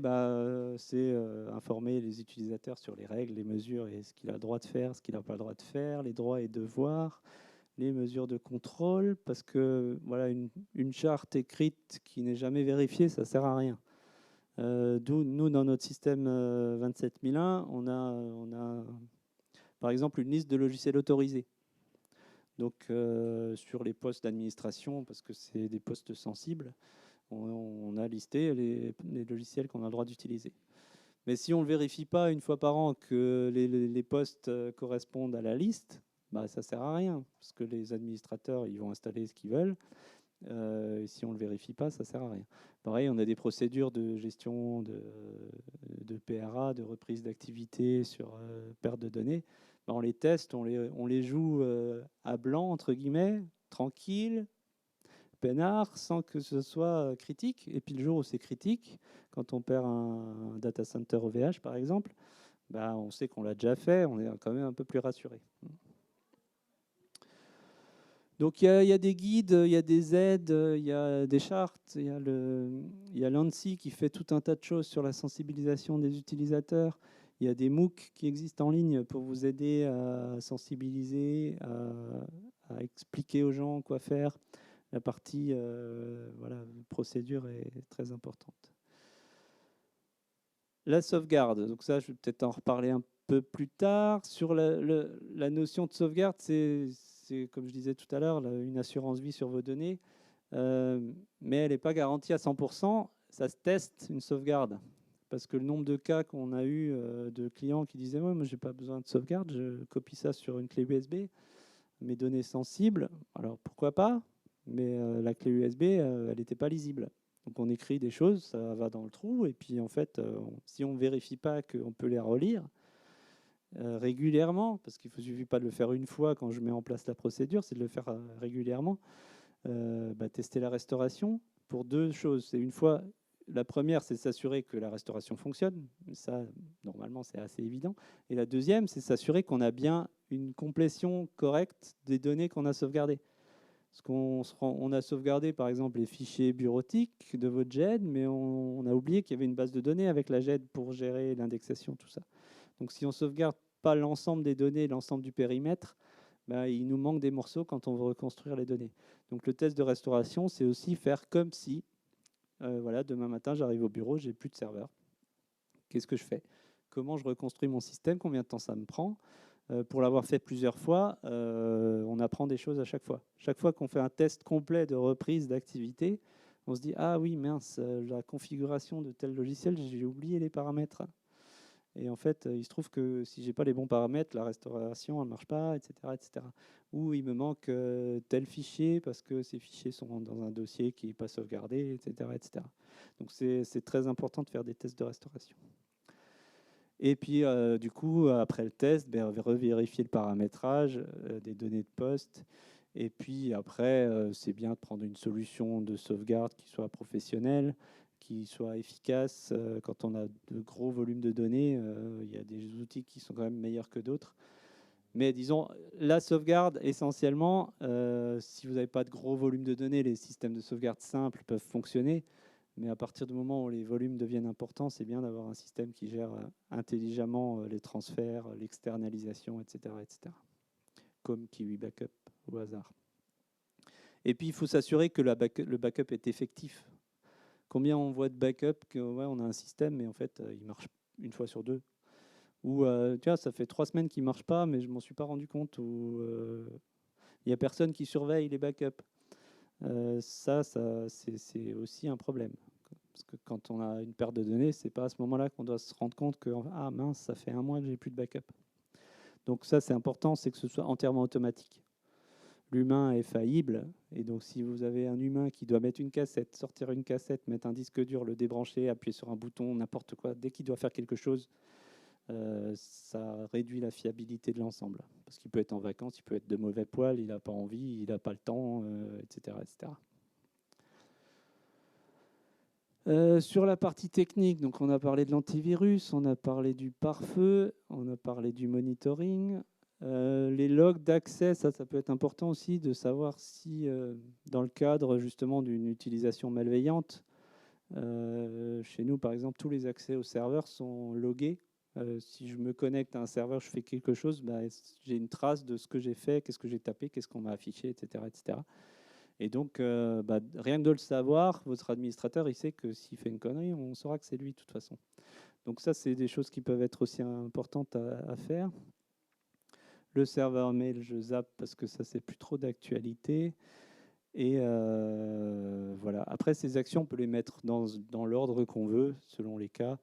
B: c'est informer les utilisateurs sur les règles, les mesures et ce qu'il a le droit de faire, ce qu'il n'a pas le droit de faire, les droits et devoirs, les mesures de contrôle, parce que voilà, une charte écrite qui n'est jamais vérifiée, ça ne sert à rien. Nous, dans notre système 27001, on a par exemple une liste de logiciels autorisés. Donc sur les postes d'administration, parce que c'est des postes sensibles, on a listé les logiciels qu'on a le droit d'utiliser. Mais si on ne vérifie pas une fois par an que les postes correspondent à la liste, ça ne sert à rien, parce que les administrateurs ils vont installer ce qu'ils veulent. Et si on ne le vérifie pas, ça ne sert à rien. Pareil, on a des procédures de gestion de PRA, de reprise d'activité sur perte de données. On les teste, on les joue à blanc, entre guillemets, tranquille, peinard, sans que ce soit critique. Et puis le jour où c'est critique, quand on perd un data center OVH par exemple, on sait qu'on l'a déjà fait, on est quand même un peu plus rassuré. Donc il y a des guides, il y a des aides, il y a des chartes, il y a l'ANSI qui fait tout un tas de choses sur la sensibilisation des utilisateurs. Il y a des MOOC qui existent en ligne pour vous aider à sensibiliser, à expliquer aux gens quoi faire. La partie procédure est très importante. La sauvegarde, donc ça je vais peut-être en reparler un peu plus tard. Sur la notion de sauvegarde, c'est comme je disais tout à l'heure, une assurance vie sur vos données, mais elle n'est pas garantie à 100%. Ça se teste une sauvegarde, parce que le nombre de cas qu'on a eu de clients qui disaient moi j'ai pas besoin de sauvegarde, je copie ça sur une clé USB, mes données sensibles, alors pourquoi pas, mais la clé USB elle n'était pas lisible. Donc on écrit des choses, ça va dans le trou, et puis en fait, si on ne vérifie pas qu'on peut les relire régulièrement, parce qu'il ne suffit pas de le faire une fois quand je mets en place la procédure, c'est de le faire régulièrement, tester la restauration pour deux choses. C'est une fois, la première, c'est s'assurer que la restauration fonctionne, ça, normalement, c'est assez évident. Et la deuxième, c'est s'assurer qu'on a bien une complétion correcte des données qu'on a sauvegardées. Parce qu'on a sauvegardé, par exemple, les fichiers bureautiques de votre GED, mais on a oublié qu'il y avait une base de données avec la GED pour gérer l'indexation, tout ça. Donc, si on ne sauvegarde pas l'ensemble des données, l'ensemble du périmètre, il nous manque des morceaux quand on veut reconstruire les données. Donc, le test de restauration, c'est aussi faire comme si, demain matin, j'arrive au bureau, j'ai plus de serveur. Qu'est-ce que je fais? Comment je reconstruis mon système? Combien de temps ça me prend? Pour l'avoir fait plusieurs fois, on apprend des choses à chaque fois. Chaque fois qu'on fait un test complet de reprise d'activité, on se dit « Ah oui, mince, la configuration de tel logiciel, j'ai oublié les paramètres. » Et en fait, il se trouve que si j'ai pas les bons paramètres, la restauration elle marche pas, etc., etc. Ou il me manque tel fichier parce que ces fichiers sont dans un dossier qui n'est pas sauvegardé, etc., etc. Donc c'est très important de faire des tests de restauration. Et puis du coup, après le test, revérifier le paramétrage des données de poste. Et puis après, c'est bien de prendre une solution de sauvegarde qui soit professionnelle, qui soit efficace. Quand on a de gros volumes de données, il y a des outils qui sont quand même meilleurs que d'autres. Mais disons, la sauvegarde, essentiellement, si vous n'avez pas de gros volumes de données, les systèmes de sauvegarde simples peuvent fonctionner. Mais à partir du moment où les volumes deviennent importants, c'est bien d'avoir un système qui gère intelligemment les transferts, l'externalisation, etc., etc. Comme Kiwi Backup au hasard. Et puis, il faut s'assurer que le backup est effectif. Combien on voit de backup que ouais, on a un système, mais en fait, il marche une fois sur deux. Ou tu vois, ça fait 3 semaines qu'il ne marche pas, mais je ne m'en suis pas rendu compte. Ou il n'y a personne qui surveille les backups. Ça c'est aussi un problème. Parce que quand on a une perte de données, c'est pas à ce moment-là qu'on doit se rendre compte que ah mince, ça fait 1 mois que j'ai plus de backup. Donc ça, c'est important, c'est que ce soit entièrement automatique. L'humain est faillible, et donc si vous avez un humain qui doit mettre une cassette, sortir une cassette, mettre un disque dur, le débrancher, appuyer sur un bouton, n'importe quoi, dès qu'il doit faire quelque chose, ça réduit la fiabilité de l'ensemble. Parce qu'il peut être en vacances, il peut être de mauvais poil, il n'a pas envie, il n'a pas le temps, etc., etc. Sur la partie technique, donc on a parlé de l'antivirus, on a parlé du pare-feu, on a parlé du monitoring. Les logs d'accès, ça peut être important aussi de savoir si, dans le cadre justement d'une utilisation malveillante, chez nous par exemple, tous les accès au serveur sont logués. Si je me connecte à un serveur, je fais quelque chose, j'ai une trace de ce que j'ai fait, qu'est-ce que j'ai tapé, qu'est-ce qu'on m'a affiché, etc., etc. Et donc, rien que de le savoir, votre administrateur, il sait que s'il fait une connerie, on saura que c'est lui de toute façon. Donc ça, c'est des choses qui peuvent être aussi importantes à faire. Le serveur mail, je zappe parce que ça, c'est plus trop d'actualité. Et voilà. Après, ces actions, on peut les mettre dans l'ordre qu'on veut, selon les cas.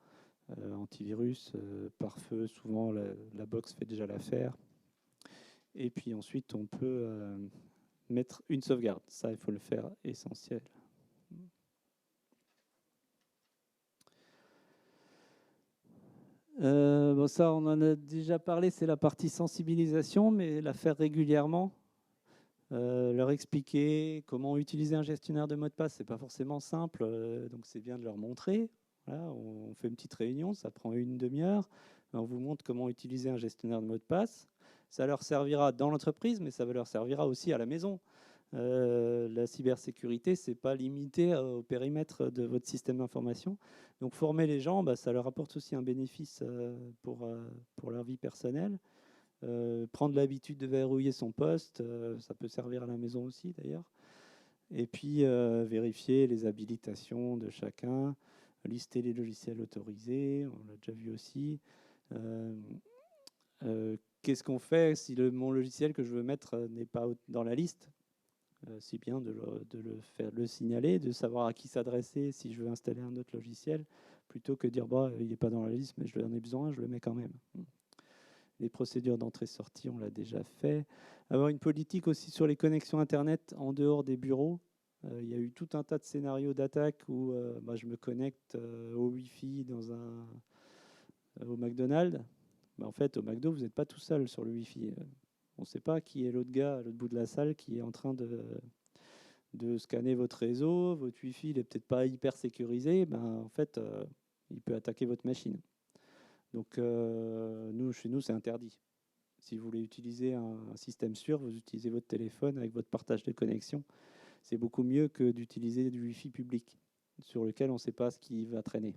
B: Antivirus, pare-feu, souvent la box fait déjà l'affaire. Et puis ensuite, on peut mettre une sauvegarde. Ça, il faut le faire essentiel. Bon, ça, on en a déjà parlé, c'est la partie sensibilisation, mais la faire régulièrement. Leur expliquer comment utiliser un gestionnaire de mot de passe, c'est pas forcément simple, donc c'est bien de leur montrer. Voilà, on fait une petite réunion, ça prend une demi-heure. On vous montre comment utiliser un gestionnaire de mot de passe. Ça leur servira dans l'entreprise, mais ça leur servira aussi à la maison. La cybersécurité, c'est pas limité au périmètre de votre système d'information. Donc former les gens, ça leur apporte aussi un bénéfice pour leur vie personnelle. Prendre l'habitude de verrouiller son poste, ça peut servir à la maison aussi d'ailleurs. Et puis vérifier les habilitations de chacun, lister les logiciels autorisés, on l'a déjà vu aussi. Qu'est-ce qu'on fait si mon logiciel que je veux mettre n'est pas dans la liste? C'est bien de le signaler, de savoir à qui s'adresser si je veux installer un autre logiciel, plutôt que de dire il n'est pas dans la liste, mais je en ai besoin, je le mets quand même. Les procédures d'entrée-sortie, on l'a déjà fait. Avoir une politique aussi sur les connexions Internet en dehors des bureaux. Il y a eu tout un tas de scénarios d'attaque où je me connecte au Wi-Fi au McDonald's. En fait, au McDo, vous n'êtes pas tout seul sur le Wi-Fi. On ne sait pas qui est l'autre gars à l'autre bout de la salle qui est en train de scanner votre réseau. Votre Wi-Fi n'est peut-être pas hyper sécurisé. En fait, il peut attaquer votre machine. Donc, chez nous, c'est interdit. Si vous voulez utiliser un système sûr, vous utilisez votre téléphone avec votre partage de connexion. C'est beaucoup mieux que d'utiliser du Wi-Fi public sur lequel on ne sait pas ce qui va traîner.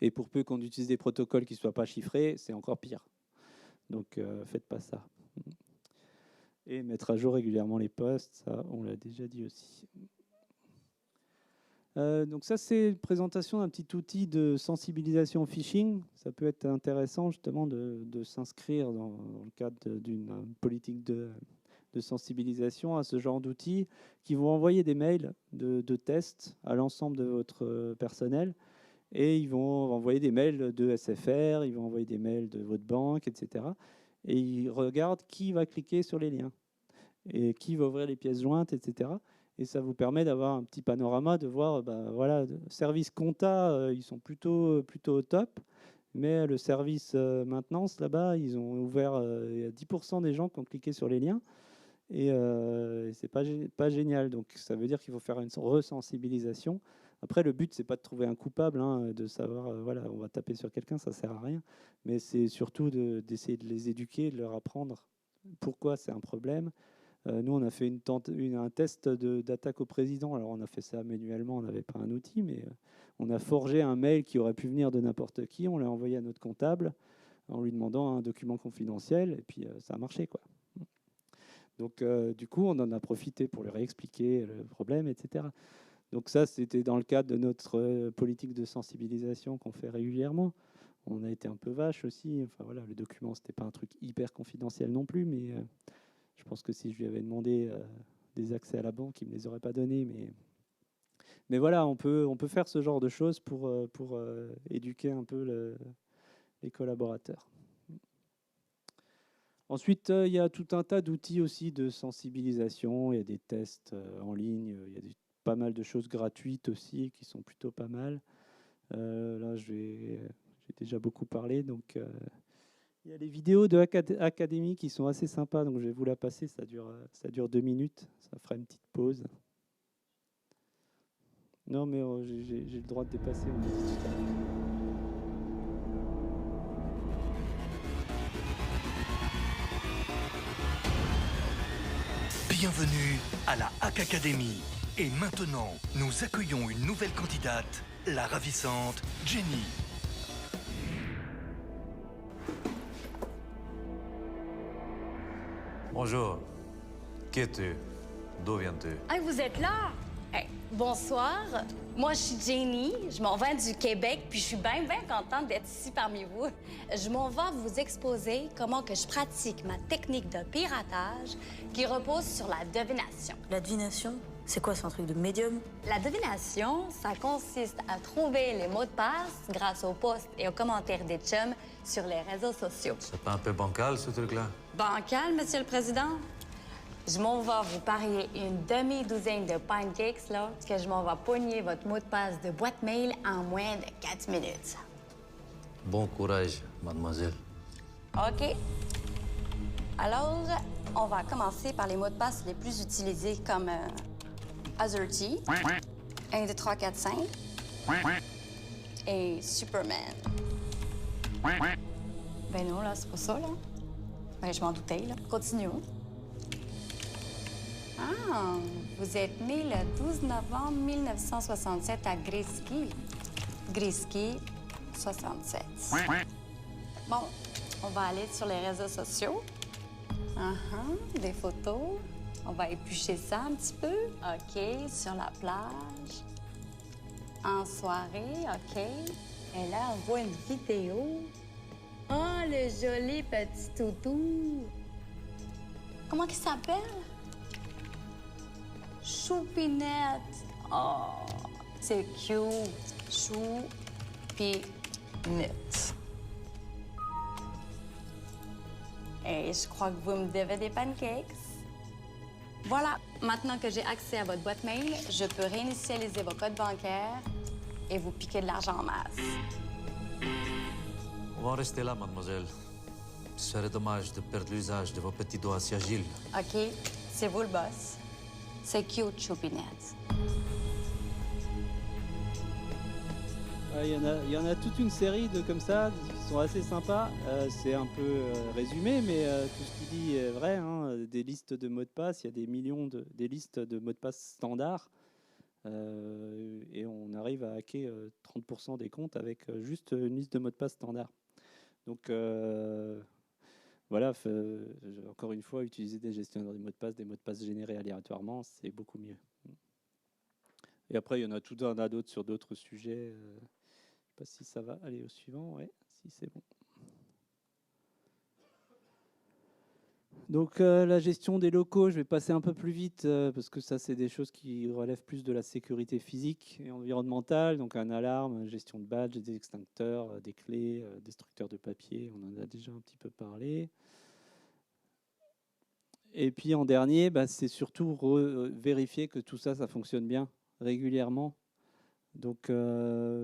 B: Et pour peu qu'on utilise des protocoles qui ne soient pas chiffrés, c'est encore pire. Donc, faites pas ça. Et mettre à jour régulièrement les postes, ça, on l'a déjà dit aussi. Donc ça, c'est une présentation d'un petit outil de sensibilisation au phishing. Ça peut être intéressant justement de s'inscrire dans le cadre d'une politique de sensibilisation à ce genre d'outils qui vont envoyer des mails de tests à l'ensemble de votre personnel et ils vont envoyer des mails de SFR, ils vont envoyer des mails de votre banque, etc. Et ils regardent qui va cliquer sur les liens et qui va ouvrir les pièces jointes, etc. Et ça vous permet d'avoir un petit panorama, de voir, voilà, service compta, ils sont plutôt au top, mais le service maintenance, là-bas, ils ont ouvert, il y a 10% des gens qui ont cliqué sur les liens, et c'est pas génial. Donc ça veut dire qu'il faut faire une resensibilisation. Après, le but, c'est pas de trouver un coupable, hein, de savoir, voilà, on va taper sur quelqu'un, ça sert à rien, mais c'est surtout d'essayer de les éduquer, de leur apprendre pourquoi c'est un problème. Nous, on a fait un test d'attaque au président. Alors, on a fait ça manuellement, on n'avait pas un outil, mais on a forgé un mail qui aurait pu venir de n'importe qui. On l'a envoyé à notre comptable en lui demandant un document confidentiel, et puis ça a marché, quoi. Donc, du coup, on en a profité pour lui réexpliquer le problème, etc. Donc ça, c'était dans le cadre de notre politique de sensibilisation qu'on fait régulièrement. On a été un peu vache aussi. Enfin voilà, le document, c'était pas un truc hyper confidentiel non plus, mais je pense que si je lui avais demandé des accès à la banque, il ne me les aurait pas donnés. Mais voilà, on peut faire ce genre de choses pour éduquer un peu les collaborateurs. Ensuite, il y a tout un tas d'outils aussi de sensibilisation. Il y a des tests en ligne, il y a pas mal de choses gratuites aussi qui sont plutôt pas mal. Là, j'ai déjà beaucoup parlé, donc il y a les vidéos de Académie qui sont assez sympas, donc je vais vous la passer, ça dure 2 minutes, ça fera une petite pause. Non, mais j'ai le droit de dépasser, on dit tout à l'heure.
C: Bienvenue à la Hack Academy. Et maintenant, nous accueillons une nouvelle candidate, la ravissante Jenny.
D: Bonjour. Qui es-tu? D'où viens-tu?
E: Hey, vous êtes là? Hey, bonsoir. Moi, je suis Jenny. Je m'en vais du Québec, puis je suis bien contente d'être ici parmi vous. Je m'en vais vous exposer comment que je pratique ma technique de piratage qui repose sur la divination.
F: La divination? C'est quoi, c'est un truc de médium?
E: La divination, ça consiste à trouver les mots de passe grâce aux posts et aux commentaires des chums sur les réseaux sociaux.
D: C'est pas un peu bancal, ce truc-là?
E: Bancal, Monsieur le Président? Je m'en vais vous parier une demi-douzaine de pancakes, là, que je m'en vais pogner votre mot de passe de boîte mail en moins de 4 minutes.
D: Bon courage, mademoiselle.
E: OK. Alors, on va commencer par les mots de passe les plus utilisés comme Azurty, 1, 2, 3, 4, 5 et Superman. Ben non, là, c'est pas ça, là. Ben, je m'en doutais, là. Continuons. Ah, vous êtes né le 12 novembre 1967 à Grisky. Grisky, 67. Bon, on va aller sur les réseaux sociaux. Des photos. On va éplucher ça un petit peu. OK, sur la plage. En soirée, OK. Et là, on voit une vidéo. Oh, le joli petit toutou. Comment il s'appelle? Choupinette. Oh, c'est cute. Choupinette. Et je crois que vous me devez des pancakes. Voilà, maintenant que j'ai accès à votre boîte mail, je peux réinitialiser vos codes bancaires et vous piquer de l'argent en masse.
D: On va en rester là, mademoiselle. Ce serait dommage de perdre l'usage de vos petits doigts si agiles.
E: OK, c'est vous le boss. C'est cute, Choupinette.
B: Il y en a toute une série de comme ça qui sont assez sympas. C'est un peu résumé, mais tout ce qu'il dit est vrai, hein. Des listes de mots de passe, il y a des millions des listes de mots de passe standards. Et on arrive à hacker 30% des comptes avec juste une liste de mots de passe standard. Donc voilà, encore une fois, utiliser des gestionnaires de mots de passe générés aléatoirement, c'est beaucoup mieux. Et après, il y en a tout un tas d'autres sur d'autres sujets. Je ne sais pas si ça va aller au suivant. Ouais, si c'est bon. Donc la gestion des locaux, je vais passer un peu plus vite parce que ça, c'est des choses qui relèvent plus de la sécurité physique et environnementale. Donc un alarme, gestion de badges, des extincteurs, des clés, destructeurs de papier, on en a déjà un petit peu parlé. Et puis en dernier, c'est surtout vérifier que tout ça, ça fonctionne bien régulièrement. Donc,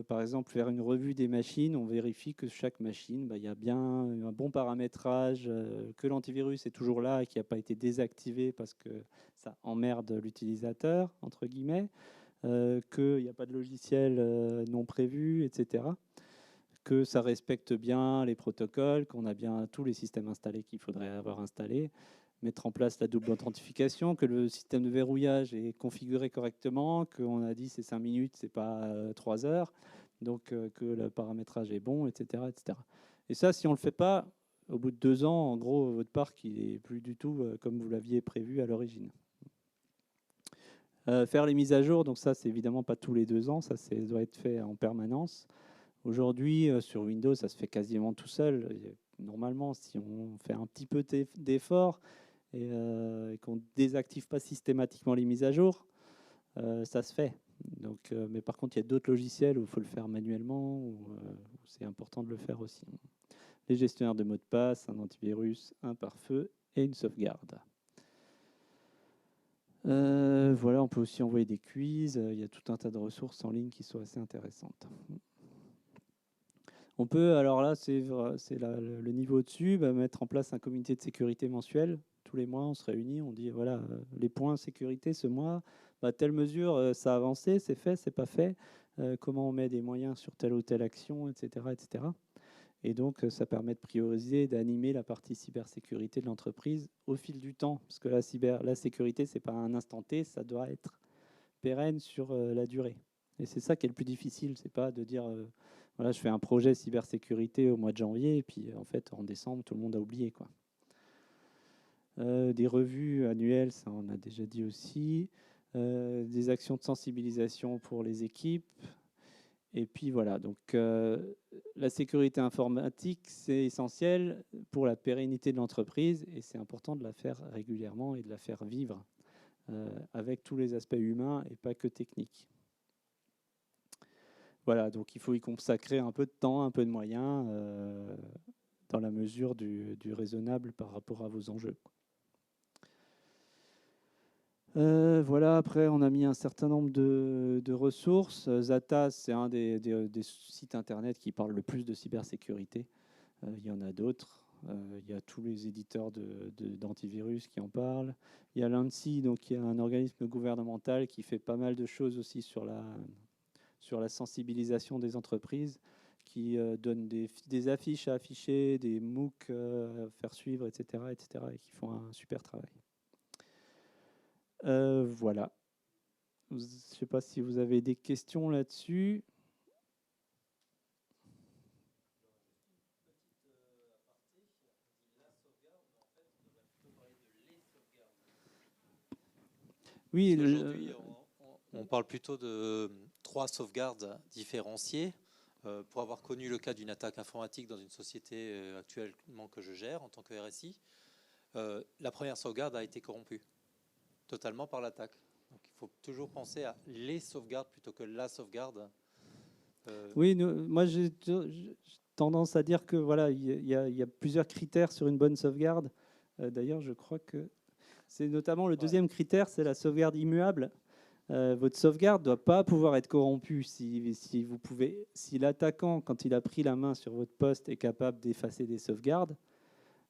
B: par exemple, faire une revue des machines, on vérifie que chaque machine, il y a bien un bon paramétrage, que l'antivirus est toujours là et qu'il n'a pas été désactivé parce que ça emmerde l'utilisateur, entre guillemets, qu'il n'y a pas de logiciel non prévu, etc. Que ça respecte bien les protocoles, qu'on a bien tous les systèmes installés qu'il faudrait avoir installés, mettre en place la double authentification, que le système de verrouillage est configuré correctement, qu'on a dit c'est 5 minutes, c'est pas 3 heures, donc que le paramétrage est bon, etc., etc. Et ça, si on ne le fait pas, au bout de 2 ans, en gros, votre parc il est plus du tout comme vous l'aviez prévu à l'origine. Faire les mises à jour, donc ça, c'est évidemment pas tous les 2 ans, ça doit être fait en permanence. Aujourd'hui, sur Windows, ça se fait quasiment tout seul. Normalement, si on fait un petit peu d'effort, et qu'on ne désactive pas systématiquement les mises à jour, ça se fait. Donc, mais par contre, il y a d'autres logiciels où il faut le faire manuellement, où c'est important de le faire aussi. Les gestionnaires de mots de passe, un antivirus, un pare-feu et une sauvegarde. Voilà, on peut aussi envoyer des quiz. Il y a tout un tas de ressources en ligne qui sont assez intéressantes. On peut, alors là, c'est le niveau au-dessus, mettre en place un comité de sécurité mensuel. Tous les mois, on se réunit, on dit, voilà, les points sécurité ce mois, telle mesure, ça a avancé, c'est fait, c'est pas fait, comment on met des moyens sur telle ou telle action, etc. etc. Et donc, ça permet de prioriser, d'animer la partie cybersécurité de l'entreprise au fil du temps. Parce que la sécurité, ce n'est pas un instant T, ça doit être pérenne sur la durée. Et c'est ça qui est le plus difficile, c'est pas de dire... voilà, je fais un projet cybersécurité au mois de janvier, et puis en fait, en décembre, tout le monde a oublié, quoi. Des revues annuelles, ça on a déjà dit aussi. Des actions de sensibilisation pour les équipes. Et puis voilà, donc la sécurité informatique, c'est essentiel pour la pérennité de l'entreprise, et c'est important de la faire régulièrement et de la faire vivre avec tous les aspects humains et pas que techniques. Voilà, donc il faut y consacrer un peu de temps, un peu de moyens, dans la mesure du raisonnable par rapport à vos enjeux. Voilà, après, on a mis un certain nombre de ressources. Zatas, c'est un des sites Internet qui parle le plus de cybersécurité. Il y en a d'autres. Il y a tous les éditeurs d'antivirus qui en parlent. Il y a l'ANSSI, donc il y a un organisme gouvernemental qui fait pas mal de choses aussi sur la sensibilisation des entreprises, qui donne des affiches à afficher, des MOOC à faire suivre, etc., etc., et qui font un super travail. Voilà. Je ne sais pas si vous avez des questions là-dessus. Oui,
G: aujourd'hui, on parle plutôt de 3 sauvegardes différenciées. Pour avoir connu le cas d'une attaque informatique dans une société actuellement que je gère en tant que RSI, la première sauvegarde a été corrompue totalement par l'attaque. Donc il faut toujours penser à les sauvegardes plutôt que la sauvegarde.
B: Oui, moi j'ai tendance à dire que voilà, il y a plusieurs critères sur une bonne sauvegarde. D'ailleurs, je crois que c'est notamment le deuxième critère, c'est la sauvegarde immuable. Votre sauvegarde ne doit pas pouvoir être corrompue. Si l'attaquant, quand il a pris la main sur votre poste, est capable d'effacer des sauvegardes,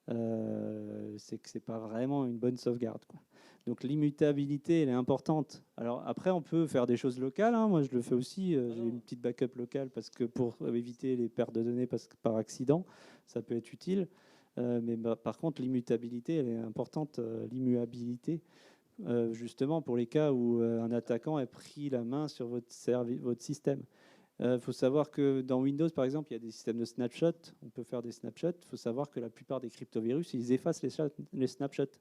B: c'est que ce n'est pas vraiment une bonne sauvegarde, quoi. Donc l'immutabilité, elle est importante. Alors après, on peut faire des choses locales, hein. Moi, je le fais aussi. J'ai une petite backup locale parce que pour éviter les pertes de données par accident, ça peut être utile. Mais par contre, l'immutabilité, elle est importante. L'immuabilité, justement pour les cas où un attaquant a pris la main sur votre système. Il faut savoir que dans Windows, par exemple, il y a des systèmes de snapshot. On peut faire des snapshots. Il faut savoir que la plupart des cryptovirus, ils effacent les snapshots.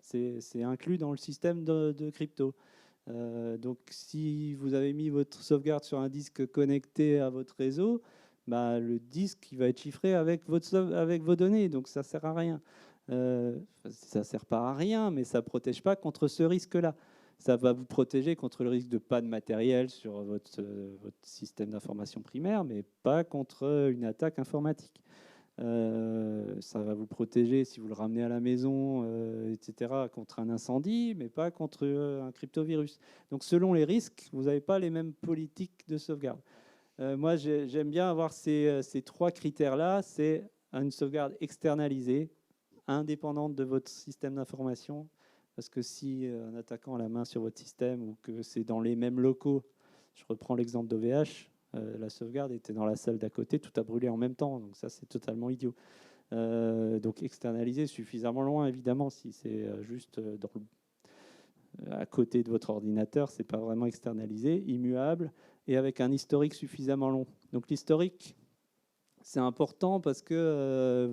B: C'est inclus dans le système de crypto. Donc, si vous avez mis votre sauvegarde sur un disque connecté à votre réseau, le disque il va être chiffré avec vos données. Donc, ça ne sert à rien. Ça ne sert pas à rien, mais ça ne protège pas contre ce risque-là. Ça va vous protéger contre le risque de panne matérielle sur votre système d'information primaire, mais pas contre une attaque informatique. Ça va vous protéger si vous le ramenez à la maison, etc., contre un incendie, mais pas contre un cryptovirus. Donc selon les risques, vous n'avez pas les mêmes politiques de sauvegarde. Moi, j'aime bien avoir ces 3 critères-là. C'est une sauvegarde externalisée, indépendante de votre système d'information. Parce que si un attaquant a la main sur votre système ou que c'est dans les mêmes locaux, je reprends l'exemple d'OVH, la sauvegarde était dans la salle d'à côté, tout a brûlé en même temps, donc ça c'est totalement idiot. Donc externaliser suffisamment loin, évidemment, si c'est juste à côté de votre ordinateur, c'est pas vraiment externalisé, immuable et avec un historique suffisamment long. Donc l'historique, c'est important parce que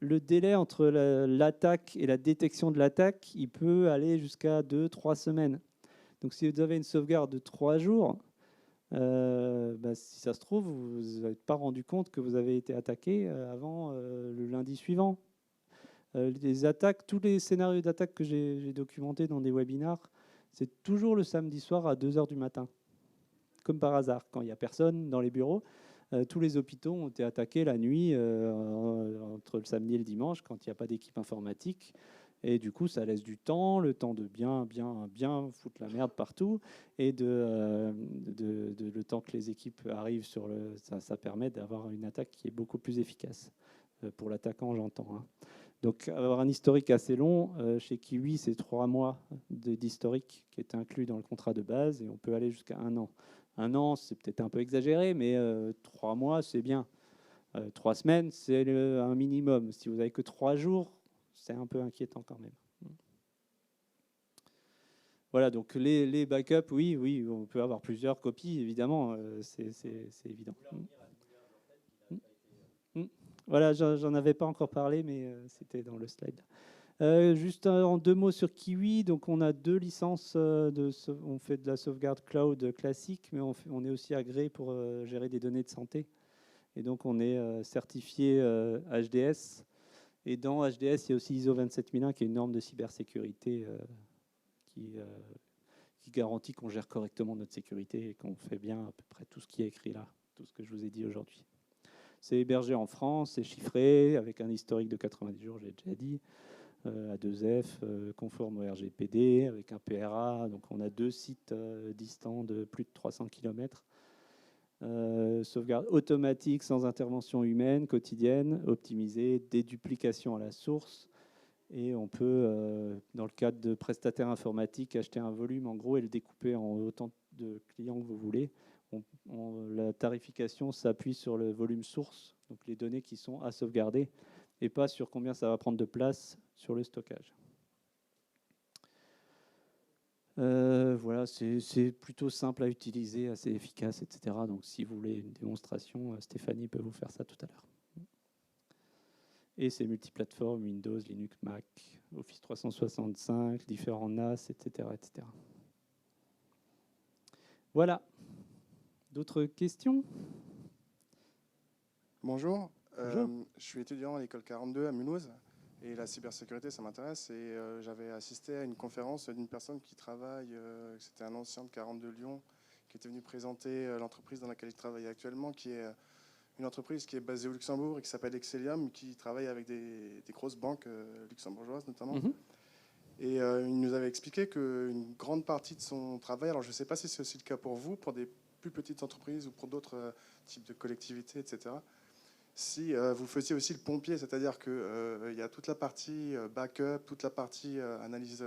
B: le délai entre l'attaque et la détection de l'attaque, il peut aller jusqu'à 2-3 semaines. Donc si vous avez une sauvegarde de 3 jours, si ça se trouve, vous n'avez pas rendu compte que vous avez été attaqué avant le lundi suivant. Les attaques, tous les scénarios d'attaque que j'ai documentés dans des webinars, c'est toujours le samedi soir à 2h du matin. Comme par hasard, quand il n'y a personne dans les bureaux. Tous les hôpitaux ont été attaqués la nuit entre le samedi et le dimanche quand il n'y a pas d'équipe informatique. Et du coup, ça laisse du temps, le temps de bien foutre la merde partout. Et le temps que les équipes arrivent ça permet d'avoir une attaque qui est beaucoup plus efficace. Pour l'attaquant, j'entends. Hein. Donc, avoir un historique assez long, chez Kiwi, c'est 3 mois d'historique qui est inclus dans le contrat de base. Et on peut aller jusqu'à 1 an. 1 an, c'est peut-être un peu exagéré, mais 3 mois, c'est bien. 3 semaines, c'est un minimum. Si vous n'avez que 3 jours, c'est un peu inquiétant quand même. Voilà, donc les backups, oui, on peut avoir plusieurs copies, évidemment, c'est évident. Voilà, j'en avais pas encore parlé, mais c'était dans le slide. Juste en 2 mots sur Kiwi, donc on a 2 licences, on fait de la sauvegarde cloud classique, mais on est aussi agréé pour gérer des données de santé. Et donc on est certifié HDS. Et dans HDS, il y a aussi ISO 27001 qui est une norme de cybersécurité qui garantit qu'on gère correctement notre sécurité et qu'on fait bien à peu près tout ce qui est écrit là, tout ce que je vous ai dit aujourd'hui. C'est hébergé en France, c'est chiffré, avec un historique de 90 jours, j'ai déjà dit. A2F, conforme au RGPD, avec un PRA. Donc on a 2 sites distants de plus de 300 km. Sauvegarde automatique sans intervention humaine, quotidienne, optimisée, déduplication à la source. Et on peut, dans le cadre de prestataires informatiques, acheter un volume en gros et le découper en autant de clients que vous voulez. La tarification s'appuie sur le volume source, donc les données qui sont à sauvegarder, et pas sur combien ça va prendre de place sur le stockage. Voilà, c'est plutôt simple à utiliser, assez efficace, etc. Donc si vous voulez une démonstration, Stéphanie peut vous faire ça tout à l'heure. Et c'est multiplateforme, Windows, Linux, Mac, Office 365, différents NAS, etc. etc. Voilà. D'autres questions ?
H: Bonjour.
B: Bonjour.
H: Je suis étudiant à l'école 42 à Mulhouse et la cybersécurité, ça m'intéresse. Et j'avais assisté à une conférence d'une personne qui travaille, c'était un ancien de 42 Lyon, qui était venu présenter l'entreprise dans laquelle il travaille actuellement, qui est une entreprise qui est basée au Luxembourg et qui s'appelle Excellium, qui travaille avec des grosses banques luxembourgeoises notamment. Mm-hmm. Et il nous avait expliqué qu'une grande partie de son travail, alors je ne sais pas si c'est aussi le cas pour vous, pour des plus petites entreprises ou pour d'autres types de collectivités, etc., si vous faisiez aussi le pompier, c'est-à-dire qu'il y a toute la partie backup, toute la partie analyse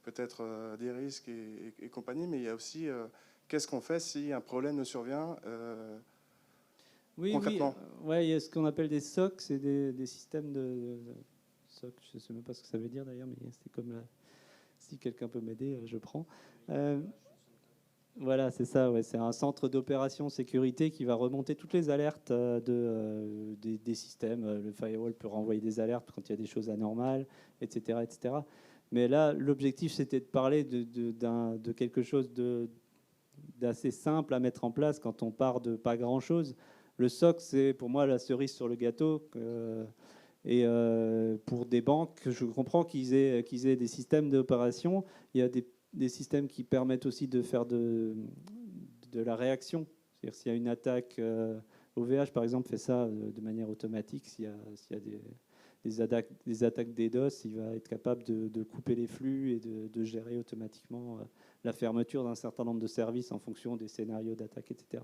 H: peut-être des risques et compagnie, mais il y a aussi qu'est-ce qu'on fait si un problème ne survient concrètement.
B: Oui, ouais, il y a ce qu'on appelle des SOC, c'est des systèmes de SOC, je ne sais même pas ce que ça veut dire d'ailleurs, mais c'est comme si quelqu'un peut m'aider, je prends. Voilà, c'est ça, ouais. C'est un centre d'opération sécurité qui va remonter toutes les alertes des systèmes. Le firewall peut renvoyer des alertes quand il y a des choses anormales, etc. etc. Mais là, l'objectif, c'était de parler de quelque chose d'assez simple à mettre en place quand on part de pas grand-chose. Le SOC, c'est pour moi la cerise sur le gâteau. Et pour des banques, je comprends qu'ils aient des systèmes d'opération. Il y a des systèmes qui permettent aussi de faire de la réaction. C'est-à-dire s'il y a une attaque, OVH par exemple fait ça de manière automatique. S'il y a des attaques DDoS, il va être capable de couper les flux et de gérer automatiquement la fermeture d'un certain nombre de services en fonction des scénarios d'attaque, etc.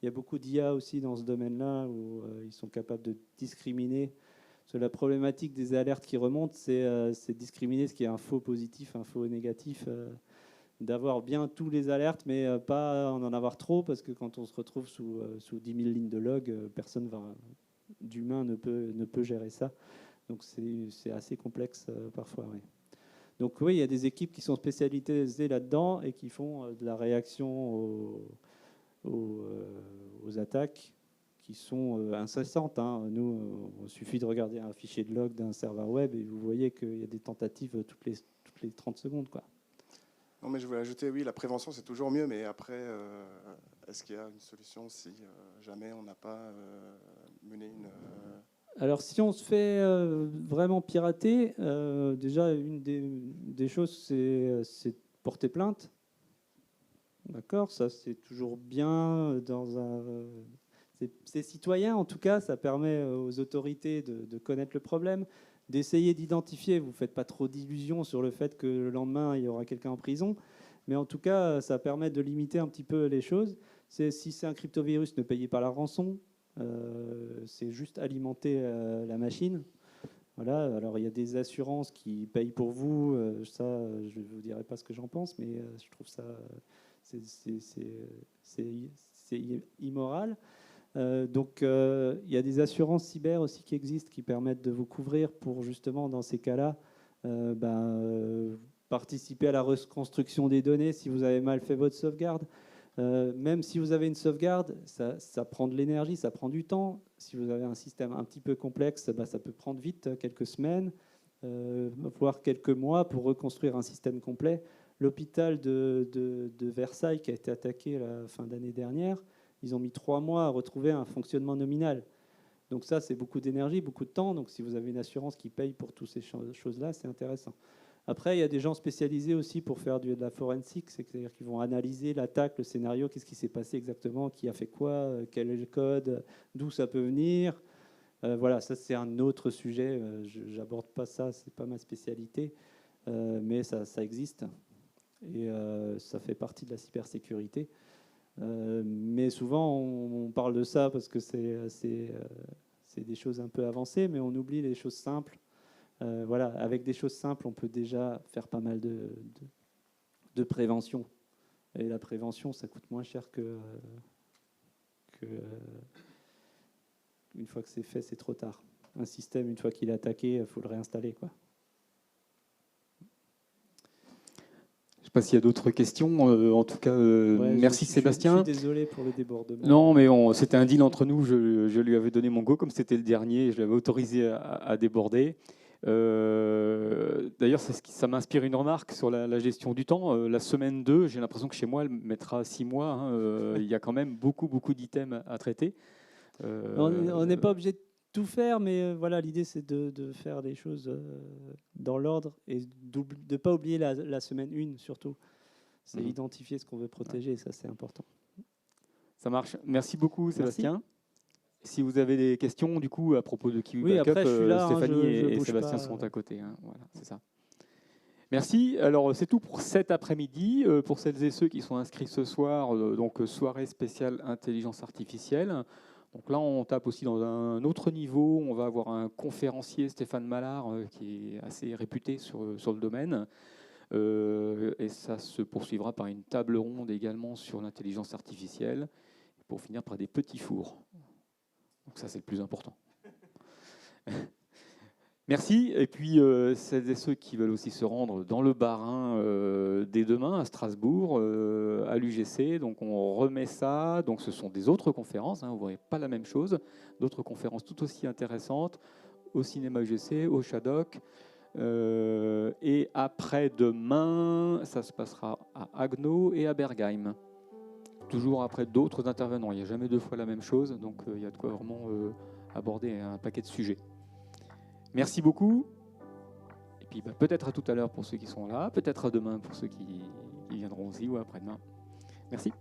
B: Il y a beaucoup d'IA aussi dans ce domaine-là où ils sont capables de discriminer. Parce que la problématique des alertes qui remontent, c'est discriminer ce qui est un faux positif, un faux négatif, d'avoir bien tous les alertes, mais pas en avoir trop, parce que quand on se retrouve sous 10 000 lignes de log, personne d'humain ne peut gérer ça. Donc c'est assez complexe parfois. Oui. Donc oui, il y a des équipes qui sont spécialisées là-dedans et qui font de la réaction aux attaques qui sont incessantes. Hein. Nous, il suffit de regarder un fichier de log d'un serveur web et vous voyez qu'il y a des tentatives toutes les 30 secondes, quoi.
H: Non, mais je voulais ajouter, oui, la prévention, c'est toujours mieux, mais après, est-ce qu'il y a une solution si jamais on n'a pas mené une...
B: Alors, si on se fait vraiment pirater, déjà, une des choses, c'est de porter plainte. D'accord, ça, c'est toujours bien dans un... C'est citoyen, en tout cas, ça permet aux autorités de connaître le problème, d'essayer d'identifier. Vous ne faites pas trop d'illusions sur le fait que le lendemain, il y aura quelqu'un en prison. Mais en tout cas, ça permet de limiter un petit peu les choses. Si c'est un cryptovirus, ne payez pas la rançon. C'est juste alimenter la machine. Voilà. Alors, il y a des assurances qui payent pour vous. Ça, je ne vous dirai pas ce que j'en pense, mais je trouve ça... c'est immoral. Donc, il y a des assurances cyber aussi qui existent, qui permettent de vous couvrir pour justement, dans ces cas-là, participer à la reconstruction des données si vous avez mal fait votre sauvegarde. Même si vous avez une sauvegarde, ça prend de l'énergie, ça prend du temps. Si vous avez un système un petit peu complexe, ça peut prendre vite quelques semaines, voire quelques mois pour reconstruire un système complet. L'hôpital de Versailles, qui a été attaqué à la fin d'année dernière, ils ont mis 3 mois à retrouver un fonctionnement nominal. Donc ça, c'est beaucoup d'énergie, beaucoup de temps. Donc si vous avez une assurance qui paye pour toutes ces choses-là, c'est intéressant. Après, il y a des gens spécialisés aussi pour faire de la forensique, c'est-à-dire qu'ils vont analyser l'attaque, le scénario, qu'est-ce qui s'est passé exactement, qui a fait quoi, quel est le code, d'où ça peut venir. Voilà, ça c'est un autre sujet. Je n'aborde pas ça, c'est pas ma spécialité, mais ça existe et ça fait partie de la cybersécurité. Mais souvent, on parle de ça parce que c'est des choses un peu avancées, mais on oublie les choses simples. Voilà, avec des choses simples, on peut déjà faire pas mal de prévention. Et la prévention, ça coûte moins cher que une fois que c'est fait, c'est trop tard. Un système, une fois qu'il est attaqué, il faut le réinstaller, quoi.
A: Je ne sais pas s'il y a d'autres questions. En tout cas, merci Sébastien.
B: Je suis désolé pour le débordement.
A: Non, mais c'était un deal entre nous. Je lui avais donné mon go, comme c'était le dernier. Je l'avais autorisé à déborder. D'ailleurs, ça m'inspire une remarque sur la gestion du temps. La semaine 2, j'ai l'impression que chez moi, elle mettra 6 mois. Hein. Il y a quand même beaucoup d'items à traiter.
B: On n'est pas obligé de tout faire, mais voilà, l'idée c'est de faire des choses dans l'ordre et de ne pas oublier la semaine 1 surtout. C'est identifier ce qu'on veut protéger, ça c'est important.
A: Ça marche. Merci beaucoup Sébastien. Si vous avez des questions du coup à propos de Kiwi Backup,
B: après, je suis là,
A: Stéphanie et
B: pas.
A: Sébastien sont à côté. Hein. Voilà, c'est ça. Merci. Alors c'est tout pour cet après-midi. Pour celles et ceux qui sont inscrits ce soir, donc soirée spéciale intelligence artificielle. Donc là, on tape aussi dans un autre niveau. On va avoir un conférencier, Stéphane Mallard, qui est assez réputé sur le domaine. Et ça se poursuivra par une table ronde également sur l'intelligence artificielle, pour finir par des petits fours. Donc ça, c'est le plus important. Merci. Et puis, celles et ceux qui veulent aussi se rendre dans le Bas-Rhin dès demain à Strasbourg, à l'UGC. Donc, on remet ça. Donc, ce sont des autres conférences. Hein, vous ne voyez pas la même chose. D'autres conférences tout aussi intéressantes au cinéma UGC, au Shadok. Et après-demain, ça se passera à Haguenau et à Bergheim. Toujours après d'autres intervenants. Il n'y a jamais 2 fois la même chose. Donc, il y a de quoi vraiment aborder un paquet de sujets. Merci beaucoup. Et puis peut-être à tout à l'heure pour ceux qui sont là, peut-être à demain pour ceux qui viendront aussi ou après-demain. Merci.